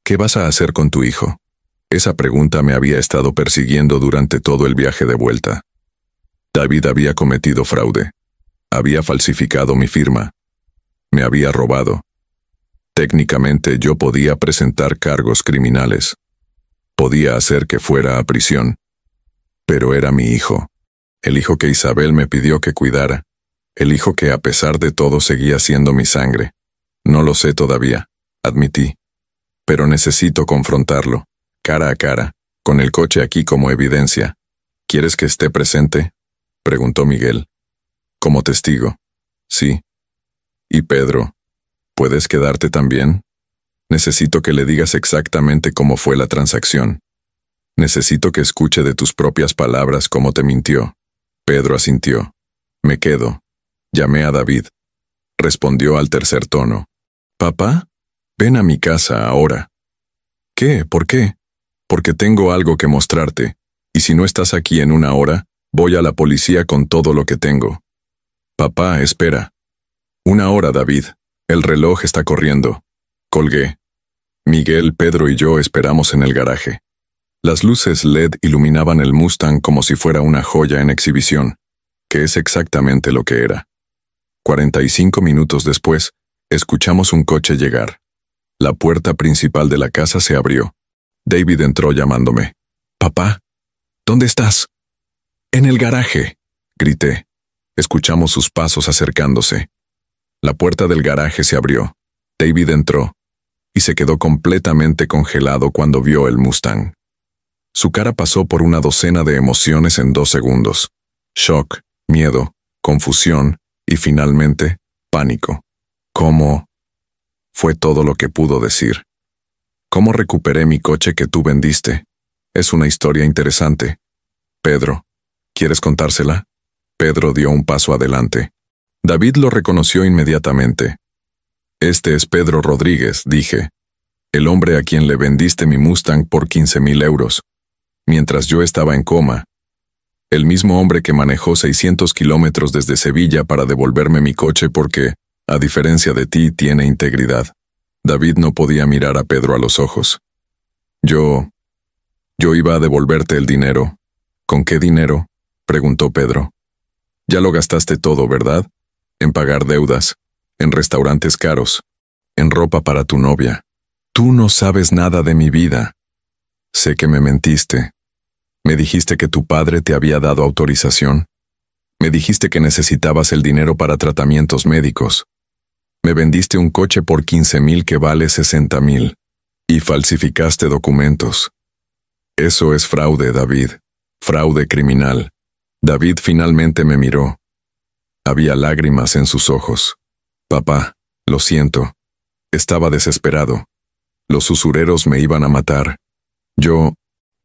¿Qué vas a hacer con tu hijo?». Esa pregunta me había estado persiguiendo durante todo el viaje de vuelta. David había cometido fraude. Había falsificado mi firma. Me había robado. Técnicamente yo podía presentar cargos criminales. Podía hacer que fuera a prisión. Pero era mi hijo. El hijo que Isabel me pidió que cuidara. El hijo que a pesar de todo seguía siendo mi sangre. No lo sé todavía, admití. Pero necesito confrontarlo, cara a cara, con el coche aquí como evidencia. ¿Quieres que esté presente?, preguntó Miguel. Como testigo. Sí. ¿Y Pedro? ¿Puedes quedarte también? Necesito que le digas exactamente cómo fue la transacción. Necesito que escuche de tus propias palabras cómo te mintió. Pedro asintió. Me quedo. Llamé a David. Respondió al tercer tono. ¿Papá? Ven a mi casa ahora. ¿Qué? ¿Por qué? Porque tengo algo que mostrarte, y si no estás aquí en una hora, voy a la policía con todo lo que tengo. Papá, espera. Una hora, David. El reloj está corriendo. Colgué. Miguel, Pedro y yo esperamos en el garaje. Las luces LED iluminaban el Mustang como si fuera una joya en exhibición, que es exactamente lo que era. 45 minutos después, escuchamos un coche llegar. La puerta principal de la casa se abrió. David entró llamándome. «Papá, ¿dónde estás?» «En el garaje», grité. Escuchamos sus pasos acercándose. La puerta del garaje se abrió. David entró y se quedó completamente congelado cuando vio el Mustang. Su cara pasó por una docena de emociones en 2 segundos. Shock, miedo, confusión y finalmente, pánico. ¿Cómo? Fue todo lo que pudo decir. ¿Cómo recuperé mi coche que tú vendiste? Es una historia interesante. Pedro, ¿quieres contársela? Pedro dio un paso adelante. David lo reconoció inmediatamente. Este es Pedro Rodríguez, dije. El hombre a quien le vendiste mi Mustang por 15,000 euros. Mientras yo estaba en coma. El mismo hombre que manejó 600 kilómetros desde Sevilla para devolverme mi coche porque, a diferencia de ti, tiene integridad. David no podía mirar a Pedro a los ojos. Yo iba a devolverte el dinero. ¿Con qué dinero?, preguntó Pedro. Ya lo gastaste todo, ¿verdad? En pagar deudas, en restaurantes caros, en ropa para tu novia. Tú no sabes nada de mi vida. Sé que me mentiste. Me dijiste que tu padre te había dado autorización. Me dijiste que necesitabas el dinero para tratamientos médicos. Me vendiste un coche por 15,000 que vale 60,000. Y falsificaste documentos. Eso es fraude, David. Fraude criminal. David finalmente me miró. Había lágrimas en sus ojos. Papá, lo siento. Estaba desesperado. Los usureros me iban a matar.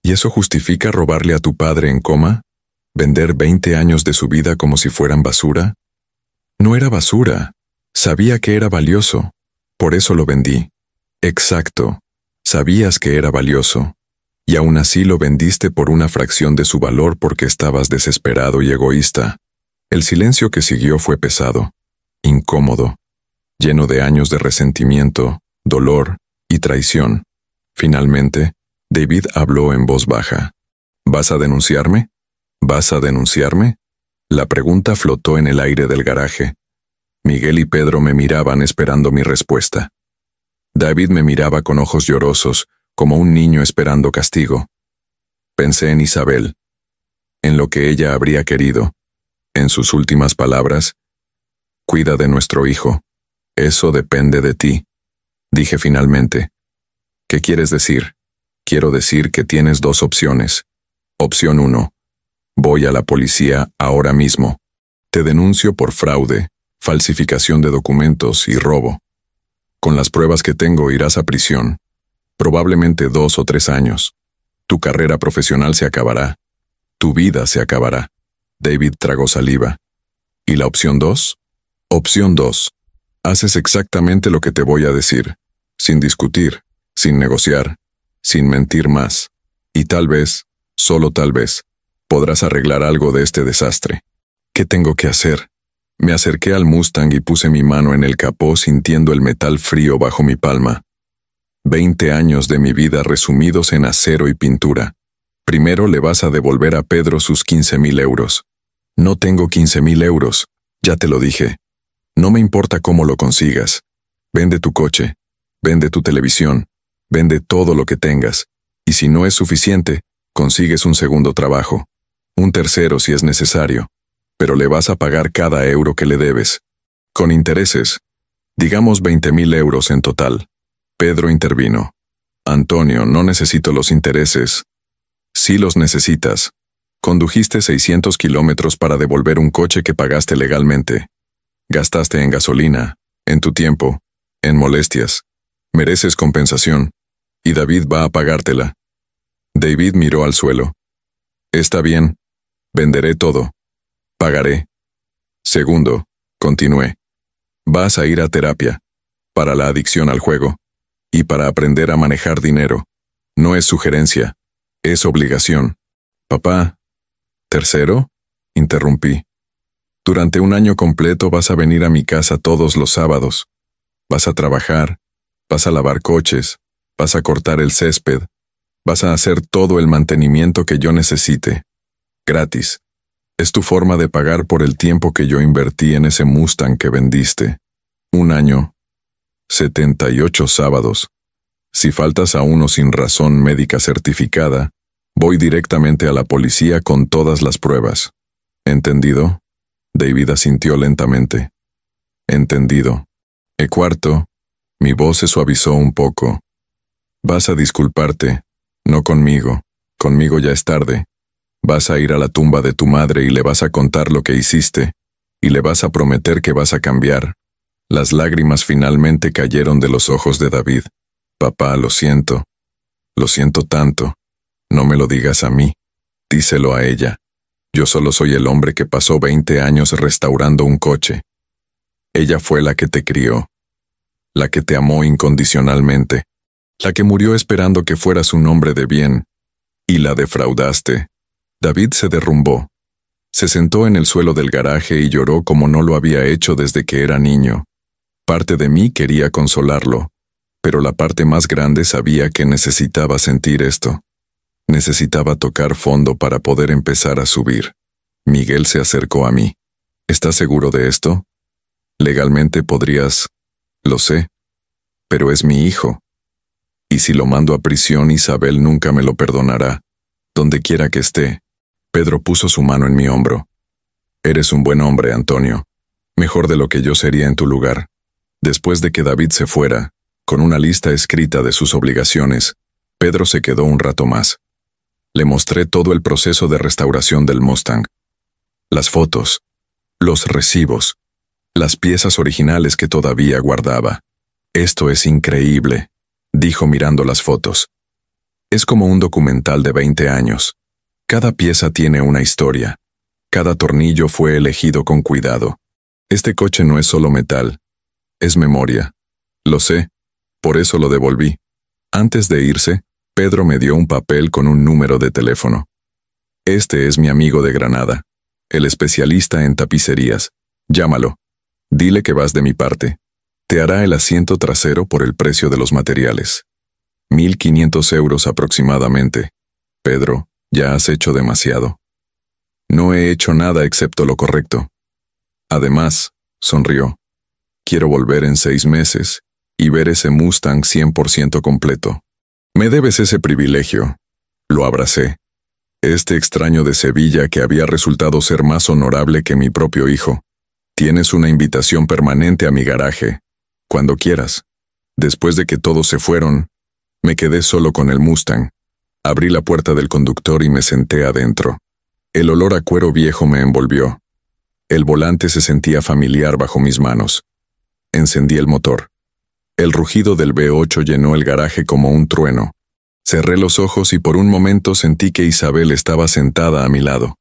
¿Y eso justifica robarle a tu padre en coma? ¿Vender 20 años de su vida como si fueran basura? No era basura. Sabía que era valioso. Por eso lo vendí. Exacto. Sabías que era valioso. Y aún así lo vendiste por una fracción de su valor porque estabas desesperado y egoísta. El silencio que siguió fue pesado, incómodo, lleno de años de resentimiento, dolor y traición. Finalmente, David habló en voz baja. ¿Vas a denunciarme? ¿Vas a denunciarme? La pregunta flotó en el aire del garaje. Miguel y Pedro me miraban esperando mi respuesta. David me miraba con ojos llorosos, como un niño esperando castigo. Pensé en Isabel, en lo que ella habría querido. En sus últimas palabras, «Cuida de nuestro hijo. Eso depende de ti», dije finalmente. «¿Qué quieres decir?» «Quiero decir que tienes 2 opciones. Opción 1. Voy a la policía ahora mismo. Te denuncio por fraude, falsificación de documentos y robo. Con las pruebas que tengo irás a prisión. Probablemente 2 o 3 años. Tu carrera profesional se acabará. Tu vida se acabará». David tragó saliva. ¿Y la opción 2? Opción 2. Haces exactamente lo que te voy a decir, sin discutir, sin negociar, sin mentir más. Y tal vez, solo tal vez, podrás arreglar algo de este desastre. ¿Qué tengo que hacer? Me acerqué al Mustang y puse mi mano en el capó sintiendo el metal frío bajo mi palma. 20 años de mi vida resumidos en acero y pintura. Primero le vas a devolver a Pedro sus 15,000 euros. No tengo 15,000 euros, ya te lo dije. No me importa cómo lo consigas. Vende tu coche, vende tu televisión, vende todo lo que tengas, y si no es suficiente, consigues un segundo trabajo, un tercero si es necesario, pero le vas a pagar cada euro que le debes. Con intereses, digamos 20.000 euros en total. Pedro intervino. Antonio, no necesito los intereses. Sí los necesitas. Condujiste 600 kilómetros para devolver un coche que pagaste legalmente. Gastaste en gasolina, en tu tiempo, en molestias. Mereces compensación, y David va a pagártela. David miró al suelo. Está bien. Venderé todo. Pagaré. Segundo, continué. Vas a ir a terapia, para la adicción al juego, y para aprender a manejar dinero. No es sugerencia, es obligación. Papá. Tercero, interrumpí. Durante un año completo vas a venir a mi casa todos los sábados. Vas a trabajar, vas a lavar coches, vas a cortar el césped, vas a hacer todo el mantenimiento que yo necesite. Gratis. Es tu forma de pagar por el tiempo que yo invertí en ese Mustang que vendiste. Un año. 78 sábados. Si faltas a uno sin razón médica certificada, voy directamente a la policía con todas las pruebas. ¿Entendido? David asintió lentamente. Entendido. Cuarto, mi voz se suavizó un poco. Vas a disculparte, no conmigo ya es tarde. Vas a ir a la tumba de tu madre y le vas a contar lo que hiciste, y le vas a prometer que vas a cambiar. Las lágrimas finalmente cayeron de los ojos de David. Papá, lo siento tanto. No me lo digas a mí, díselo a ella. Yo solo soy el hombre que pasó 20 años restaurando un coche. Ella fue la que te crió, la que te amó incondicionalmente, la que murió esperando que fueras un hombre de bien, y la defraudaste. David se derrumbó. Se sentó en el suelo del garaje y lloró como no lo había hecho desde que era niño. Parte de mí quería consolarlo, pero la parte más grande sabía que necesitaba sentir esto. Necesitaba tocar fondo para poder empezar a subir. Miguel se acercó a mí. ¿Estás seguro de esto? Legalmente podrías... Lo sé, pero es mi hijo. Y si lo mando a prisión, Isabel nunca me lo perdonará, donde quiera que esté. Pedro puso su mano en mi hombro. Eres un buen hombre, Antonio. Mejor de lo que yo sería en tu lugar. Después de que David se fuera, con una lista escrita de sus obligaciones, Pedro se quedó un rato más. Le mostré todo el proceso de restauración del Mustang. Las fotos, los recibos, las piezas originales que todavía guardaba. Esto es increíble, dijo mirando las fotos. Es como un documental de 20 años. Cada pieza tiene una historia. Cada tornillo fue elegido con cuidado. Este coche no es solo metal, es memoria. Lo sé, por eso lo devolví. Antes de irse, Pedro me dio un papel con un número de teléfono. Este es mi amigo de Granada, el especialista en tapicerías. Llámalo. Dile que vas de mi parte. Te hará el asiento trasero por el precio de los materiales. 1.500 euros aproximadamente. Pedro, ya has hecho demasiado. No he hecho nada excepto lo correcto. Además, sonrió. Quiero volver en 6 meses y ver ese Mustang 100% completo. Me debes ese privilegio. Lo abracé. Este extraño de Sevilla que había resultado ser más honorable que mi propio hijo. Tienes una invitación permanente a mi garaje. Cuando quieras. Después de que todos se fueron, me quedé solo con el Mustang. Abrí la puerta del conductor y me senté adentro. El olor a cuero viejo me envolvió. El volante se sentía familiar bajo mis manos. Encendí el motor. El rugido del V8 llenó el garaje como un trueno. Cerré los ojos y por un momento sentí que Isabel estaba sentada a mi lado.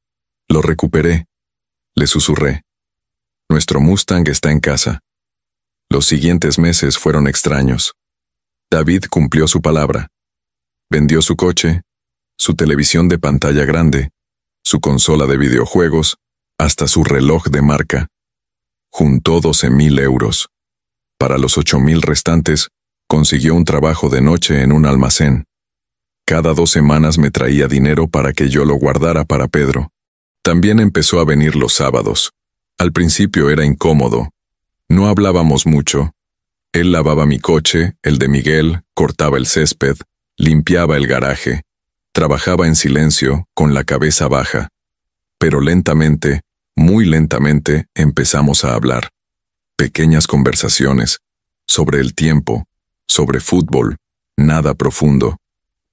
Lo recuperé. Le susurré. Nuestro Mustang está en casa. Los siguientes meses fueron extraños. David cumplió su palabra. Vendió su coche, su televisión de pantalla grande, su consola de videojuegos, hasta su reloj de marca. Juntó 12.000 euros. Para los 8.000 restantes, consiguió un trabajo de noche en un almacén. Cada 2 semanas me traía dinero para que yo lo guardara para Pedro. También empezó a venir los sábados. Al principio era incómodo. No hablábamos mucho. Él lavaba mi coche, el de Miguel, cortaba el césped, limpiaba el garaje. Trabajaba en silencio, con la cabeza baja. Pero lentamente, muy lentamente, empezamos a hablar. Pequeñas conversaciones, sobre el tiempo, sobre fútbol, nada profundo.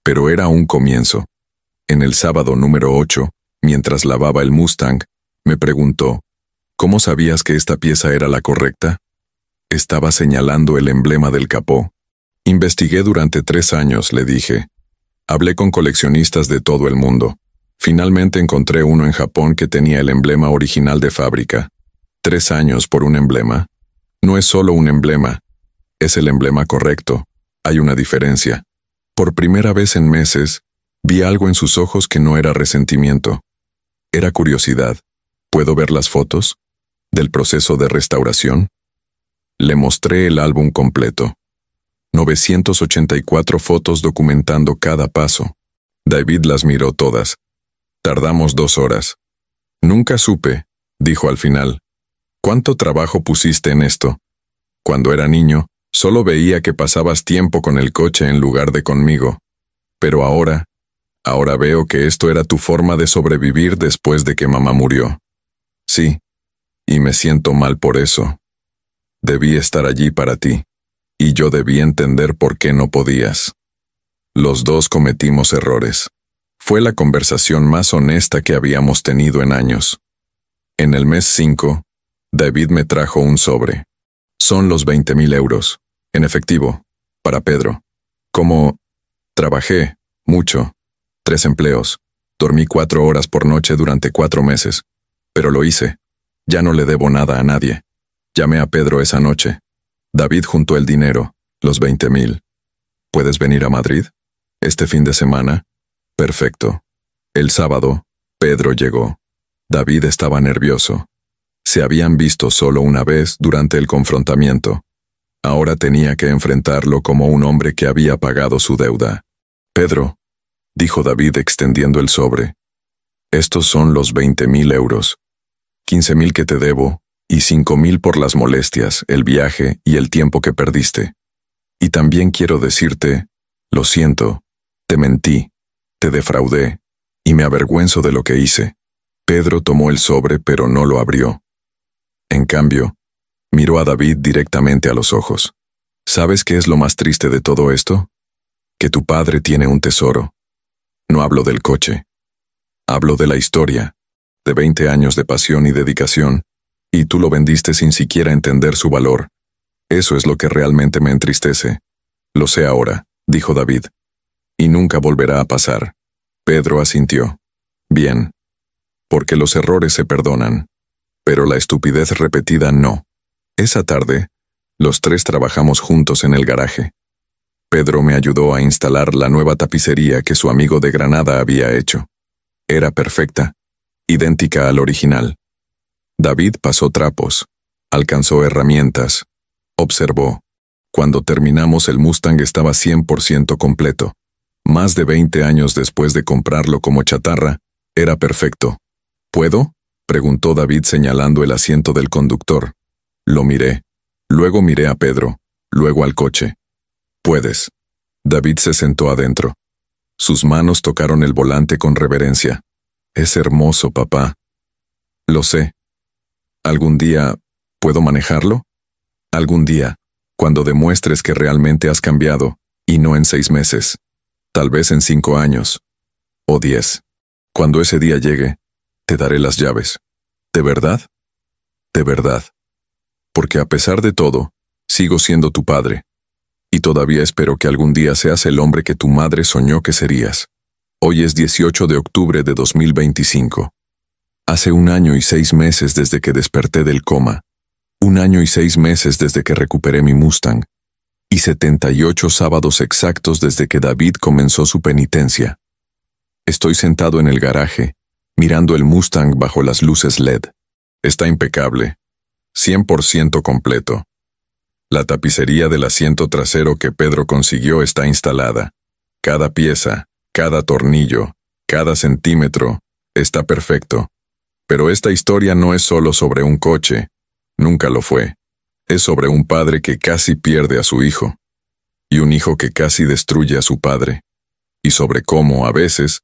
Pero era un comienzo. En el sábado número 8, mientras lavaba el Mustang, me preguntó, ¿cómo sabías que esta pieza era la correcta? Estaba señalando el emblema del capó. Investigué durante 3 años, le dije. Hablé con coleccionistas de todo el mundo. Finalmente encontré uno en Japón que tenía el emblema original de fábrica. 3 años por un emblema. No es solo un emblema. Es el emblema correcto. Hay una diferencia. Por primera vez en meses, vi algo en sus ojos que no era resentimiento. Era curiosidad. ¿Puedo ver las fotos? ¿Del proceso de restauración? Le mostré el álbum completo. 984 fotos documentando cada paso. David las miró todas. Tardamos 2 horas. Nunca supe, dijo al final. ¿Cuánto trabajo pusiste en esto? Cuando era niño, solo veía que pasabas tiempo con el coche en lugar de conmigo. Pero ahora veo que esto era tu forma de sobrevivir después de que mamá murió. Sí, y me siento mal por eso. Debí estar allí para ti. Y yo debí entender por qué no podías. Los dos cometimos errores. Fue la conversación más honesta que habíamos tenido en años. En el mes 5, David me trajo un sobre. Son los 20,000 euros, en efectivo, para Pedro. Trabajé, mucho, 3 empleos, dormí 4 horas por noche durante 4 meses, pero lo hice. Ya no le debo nada a nadie. Llamé a Pedro esa noche. David juntó el dinero, los 20,000. ¿Puedes venir a Madrid? ¿Este fin de semana? Perfecto. El sábado, Pedro llegó. David estaba nervioso. Se habían visto solo una vez durante el confrontamiento. Ahora tenía que enfrentarlo como un hombre que había pagado su deuda. Pedro, dijo David extendiendo el sobre. Estos son los 20,000 euros. 15,000 que te debo, y 5,000 por las molestias, el viaje y el tiempo que perdiste. Y también quiero decirte, lo siento, te mentí, te defraudé, y me avergüenzo de lo que hice. Pedro tomó el sobre pero no lo abrió. En cambio, miró a David directamente a los ojos. ¿Sabes qué es lo más triste de todo esto? Que tu padre tiene un tesoro. No hablo del coche. Hablo de la historia, de 20 años de pasión y dedicación, y tú lo vendiste sin siquiera entender su valor. Eso es lo que realmente me entristece. Lo sé ahora, dijo David. Y nunca volverá a pasar. Pedro asintió. Bien. Porque los errores se perdonan. Pero la estupidez repetida no. Esa tarde, los 3 trabajamos juntos en el garaje. Pedro me ayudó a instalar la nueva tapicería que su amigo de Granada había hecho. Era perfecta, idéntica al original. David pasó trapos, alcanzó herramientas, observó. Cuando terminamos el Mustang estaba 100% completo. Más de 20 años después de comprarlo como chatarra, era perfecto. ¿Puedo?, preguntó David señalando el asiento del conductor. Lo miré. Luego miré a Pedro, luego al coche. Puedes. David se sentó adentro. Sus manos tocaron el volante con reverencia. Es hermoso, papá. Lo sé. ¿Algún día puedo manejarlo? Algún día, cuando demuestres que realmente has cambiado, y no en 6 meses. Tal vez en 5 años. O 10. Cuando ese día llegue, te daré las llaves. ¿De verdad? De verdad. Porque a pesar de todo, sigo siendo tu padre. Y todavía espero que algún día seas el hombre que tu madre soñó que serías. Hoy es 18 de octubre de 2025. Hace 1 año y 6 meses desde que desperté del coma. 1 año y 6 meses desde que recuperé mi Mustang. Y 78 sábados exactos desde que David comenzó su penitencia. Estoy sentado en el garaje, mirando el Mustang bajo las luces LED. Está impecable. 100% completo. La tapicería del asiento trasero que Pedro consiguió está instalada. Cada pieza, cada tornillo, cada centímetro, está perfecto. Pero esta historia no es solo sobre un coche. Nunca lo fue. Es sobre un padre que casi pierde a su hijo, y un hijo que casi destruye a su padre, y sobre cómo, a veces,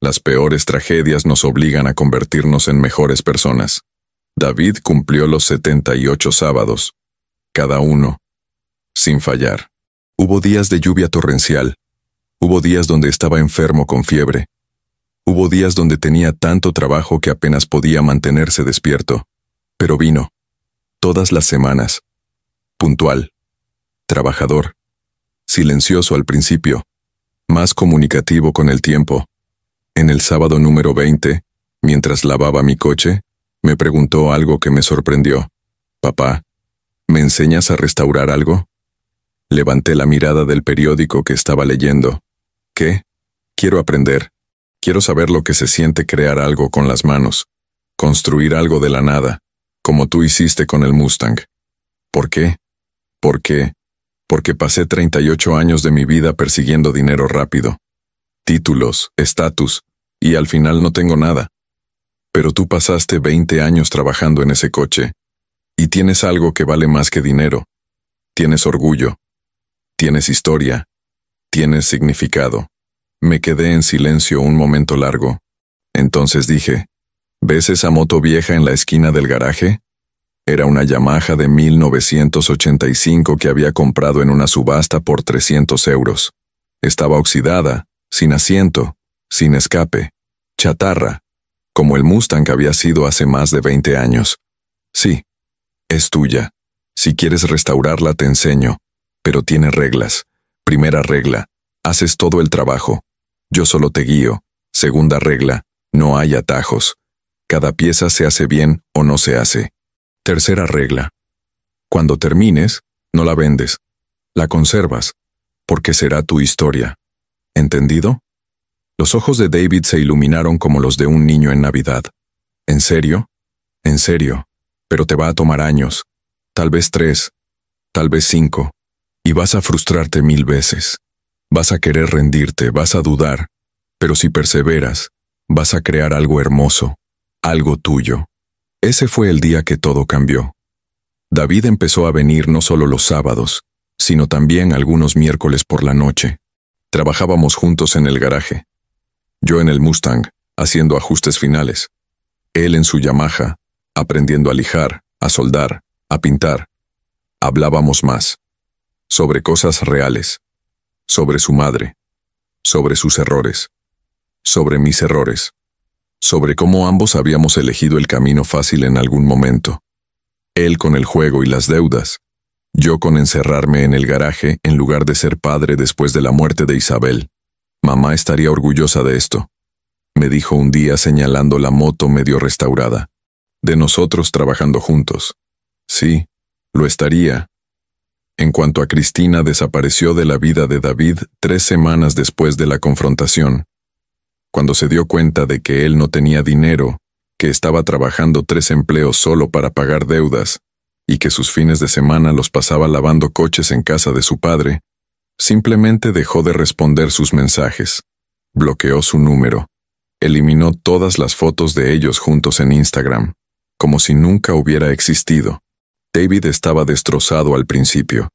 las peores tragedias nos obligan a convertirnos en mejores personas. David cumplió los 78 sábados, cada uno, sin fallar. Hubo días de lluvia torrencial, hubo días donde estaba enfermo con fiebre, hubo días donde tenía tanto trabajo que apenas podía mantenerse despierto, pero vino, todas las semanas, puntual, trabajador, silencioso al principio, más comunicativo con el tiempo. En el sábado número 20, mientras lavaba mi coche, me preguntó algo que me sorprendió. «Papá, ¿me enseñas a restaurar algo?» Levanté la mirada del periódico que estaba leyendo. «¿Qué? Quiero aprender. Quiero saber lo que se siente crear algo con las manos, construir algo de la nada, como tú hiciste con el Mustang». «¿Por qué?» «¿Por qué?» Porque pasé 38 años de mi vida persiguiendo dinero rápido, títulos, estatus, y al final no tengo nada. Pero tú pasaste 20 años trabajando en ese coche, y tienes algo que vale más que dinero. Tienes orgullo, tienes historia, tienes significado». Me quedé en silencio un momento largo. Entonces dije, «¿Ves esa moto vieja en la esquina del garaje?» Era una Yamaha de 1985 que había comprado en una subasta por 300 euros. Estaba oxidada, sin asiento, sin escape, chatarra, como el Mustang había sido hace más de 20 años. «Sí, es tuya. Si quieres restaurarla te enseño, pero tiene reglas. Primera regla, haces todo el trabajo. Yo solo te guío. Segunda regla, no hay atajos. Cada pieza se hace bien o no se hace. Tercera regla, cuando termines, no la vendes, la conservas, porque será tu historia. ¿Entendido?» Los ojos de David se iluminaron como los de un niño en Navidad. «¿En serio? En serio, pero te va a tomar años, tal vez 3, tal vez 5, y vas a frustrarte 1000 veces. Vas a querer rendirte, vas a dudar, pero si perseveras, vas a crear algo hermoso, algo tuyo». Ese fue el día que todo cambió. David empezó a venir no solo los sábados, sino también algunos miércoles por la noche. Trabajábamos juntos en el garaje. Yo en el Mustang, haciendo ajustes finales. Él en su Yamaha, aprendiendo a lijar, a soldar, a pintar. Hablábamos más. Sobre cosas reales. Sobre su madre. Sobre sus errores. Sobre mis errores. Sobre cómo ambos habíamos elegido el camino fácil en algún momento. Él con el juego y las deudas. Yo con encerrarme en el garaje en lugar de ser padre después de la muerte de Isabel. «Mamá estaría orgullosa de esto», me dijo un día señalando la moto medio restaurada. «De nosotros trabajando juntos». Sí, lo estaría. En cuanto a Cristina, desapareció de la vida de David 3 semanas después de la confrontación. Cuando se dio cuenta de que él no tenía dinero, que estaba trabajando 3 empleos solo para pagar deudas, y que sus fines de semana los pasaba lavando coches en casa de su padre, simplemente dejó de responder sus mensajes, bloqueó su número, eliminó todas las fotos de ellos juntos en Instagram, como si nunca hubiera existido. David estaba destrozado al principio,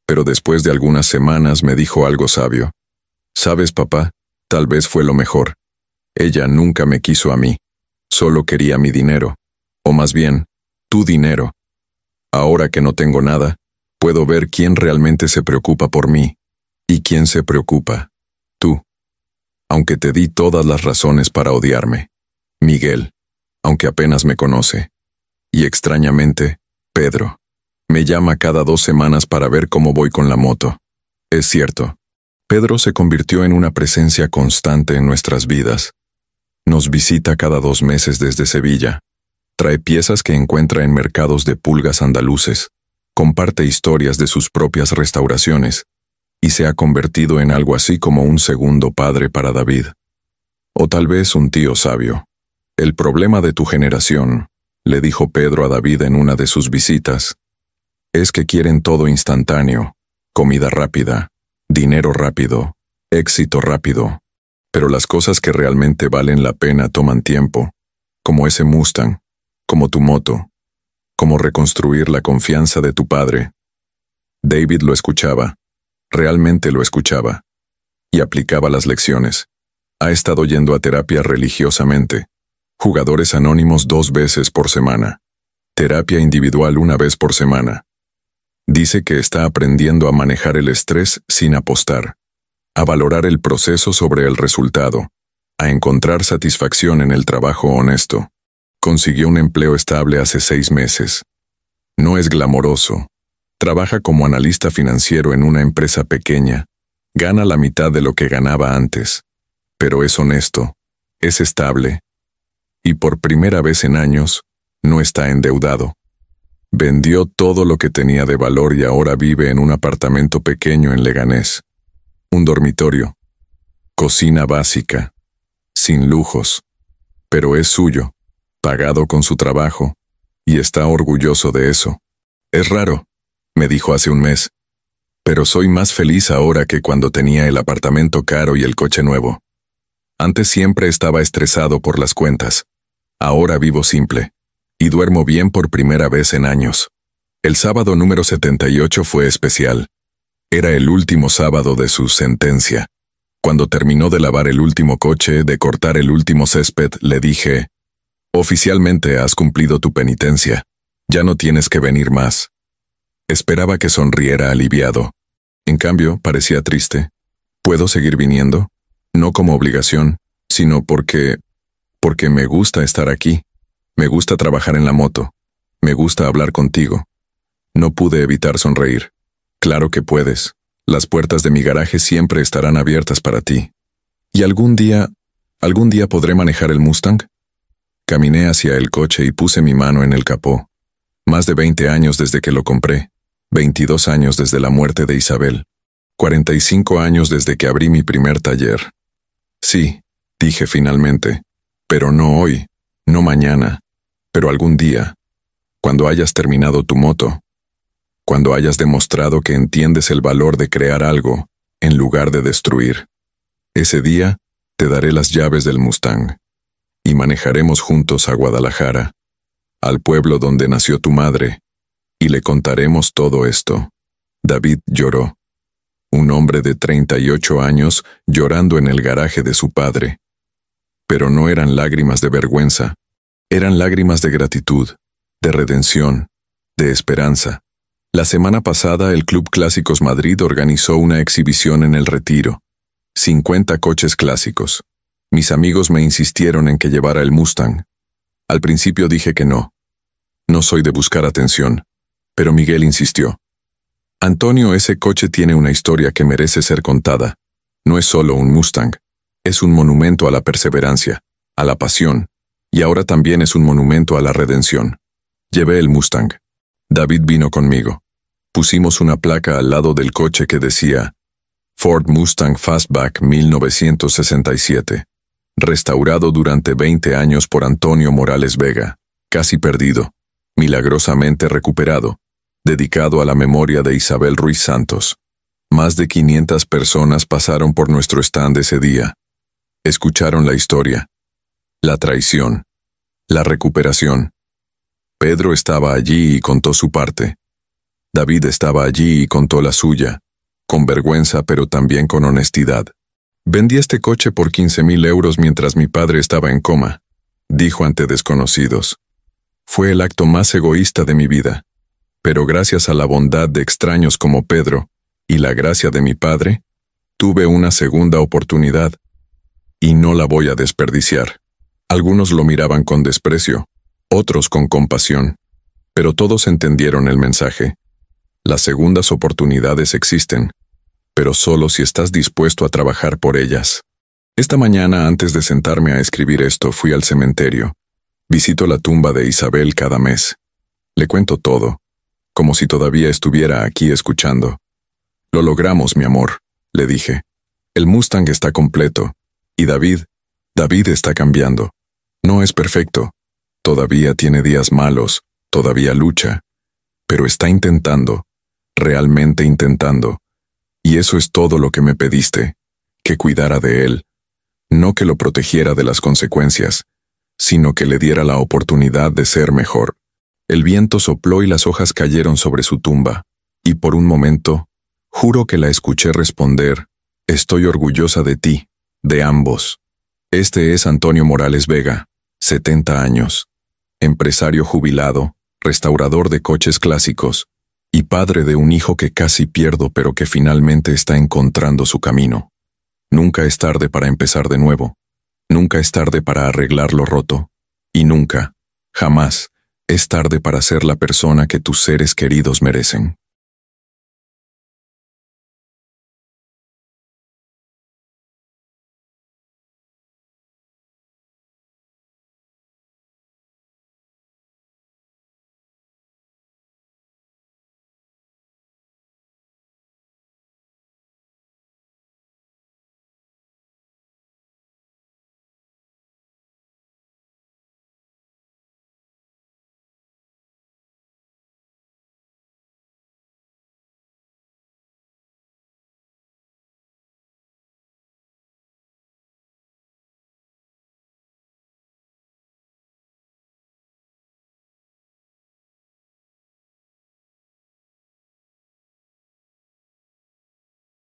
pero después de algunas semanas me dijo algo sabio. «¿Sabes, papá? Tal vez fue lo mejor. Ella nunca me quiso a mí. Solo quería mi dinero. O más bien, tu dinero. Ahora que no tengo nada, puedo ver quién realmente se preocupa por mí. ¿Y quién se preocupa? Tú. Aunque te di todas las razones para odiarme. Miguel, aunque apenas me conoce. Y extrañamente, Pedro. Me llama cada 2 semanas para ver cómo voy con la moto. Es cierto. Pedro se convirtió en una presencia constante en nuestras vidas. Nos visita cada 2 meses desde Sevilla. Trae piezas que encuentra en mercados de pulgas andaluces. Comparte historias de sus propias restauraciones. Y se ha convertido en algo así como un segundo padre para David. O tal vez un tío sabio. «El problema de tu generación», le dijo Pedro a David en una de sus visitas, «es que quieren todo instantáneo, comida rápida, dinero rápido, éxito rápido. Pero las cosas que realmente valen la pena toman tiempo, como ese Mustang, como tu moto. Cómo reconstruir la confianza de tu padre. David lo escuchaba, realmente lo escuchaba, y aplicaba las lecciones. Ha estado yendo a terapia religiosamente. Jugadores anónimos 2 veces por semana. Terapia individual 1 vez por semana. Dice que está aprendiendo a manejar el estrés sin apostar, a valorar el proceso sobre el resultado, a encontrar satisfacción en el trabajo honesto. Consiguió un empleo estable hace 6 meses. No es glamoroso. Trabaja como analista financiero en una empresa pequeña. Gana la mitad de lo que ganaba antes. Pero es honesto, es estable. Y por primera vez en años, no está endeudado. Vendió todo lo que tenía de valor y ahora vive en un apartamento pequeño en Leganés. Un dormitorio. Cocina básica. Sin lujos. Pero es suyo, pagado con su trabajo, y está orgulloso de eso. Es raro, me dijo hace un mes. Pero soy más feliz ahora que cuando tenía el apartamento caro y el coche nuevo. Antes siempre estaba estresado por las cuentas. Ahora vivo simple. Y duermo bien por primera vez en años. El sábado número 78 fue especial. Era el último sábado de su sentencia. Cuando terminó de lavar el último coche, de cortar el último césped, le dije: «Oficialmente has cumplido tu penitencia. Ya no tienes que venir más». Esperaba que sonriera aliviado. En cambio, parecía triste. ¿Puedo seguir viniendo? No como obligación, sino porque me gusta estar aquí. Me gusta trabajar en la moto. Me gusta hablar contigo. No pude evitar sonreír. Claro que puedes. Las puertas de mi garaje siempre estarán abiertas para ti. ¿Y algún día podré manejar el Mustang? Caminé hacia el coche y puse mi mano en el capó. Más de 20 años desde que lo compré. 22 años desde la muerte de Isabel. 45 años desde que abrí mi primer taller. Sí, dije finalmente, pero no hoy, no mañana, pero algún día, cuando hayas terminado tu moto, cuando hayas demostrado que entiendes el valor de crear algo en lugar de destruir. Ese día te daré las llaves del Mustang y manejaremos juntos a Guadalajara, al pueblo donde nació tu madre, y le contaremos todo esto. David lloró. Un hombre de 38 años llorando en el garaje de su padre. Pero no eran lágrimas de vergüenza, eran lágrimas de gratitud, de redención, de esperanza. La semana pasada el Club Clásicos Madrid organizó una exhibición en El Retiro. 50 coches clásicos. Mis amigos me insistieron en que llevara el Mustang. Al principio dije que no. No soy de buscar atención, pero Miguel insistió. Antonio, ese coche tiene una historia que merece ser contada. No es solo un Mustang. Es un monumento a la perseverancia, a la pasión, y ahora también es un monumento a la redención. Llevé el Mustang. David vino conmigo. Pusimos una placa al lado del coche que decía Ford Mustang Fastback 1967. Restaurado durante 20 años por Antonio Morales Vega. Casi perdido. Milagrosamente recuperado. Dedicado a la memoria de Isabel Ruiz Santos. Más de 500 personas pasaron por nuestro stand ese día. Escucharon la historia. La traición. La recuperación. Pedro estaba allí y contó su parte. David estaba allí y contó la suya, con vergüenza pero también con honestidad. Vendí este coche por 15.000 euros mientras mi padre estaba en coma, dijo ante desconocidos. Fue el acto más egoísta de mi vida. Pero gracias a la bondad de extraños como Pedro y la gracia de mi padre, tuve una segunda oportunidad. Y no la voy a desperdiciar. Algunos lo miraban con desprecio, otros con compasión, pero todos entendieron el mensaje. Las segundas oportunidades existen, pero solo si estás dispuesto a trabajar por ellas. Esta mañana, antes de sentarme a escribir esto, fui al cementerio. Visito la tumba de Isabel cada mes. Le cuento todo, como si todavía estuviera aquí escuchando. Lo logramos, mi amor, le dije. El Mustang está completo. Y David está cambiando. No es perfecto. Todavía tiene días malos, todavía lucha. Pero está intentando, realmente intentando. Y eso es todo lo que me pediste, que cuidara de él. No que lo protegiera de las consecuencias, sino que le diera la oportunidad de ser mejor. El viento sopló y las hojas cayeron sobre su tumba, y por un momento, juro que la escuché responder: «Estoy orgullosa de ti, de ambos». Este es Antonio Morales Vega, 70 años, empresario jubilado, restaurador de coches clásicos, y padre de un hijo que casi pierdo pero que finalmente está encontrando su camino. Nunca es tarde para empezar de nuevo, nunca es tarde para arreglar lo roto, y nunca, jamás, es tarde para ser la persona que tus seres queridos merecen.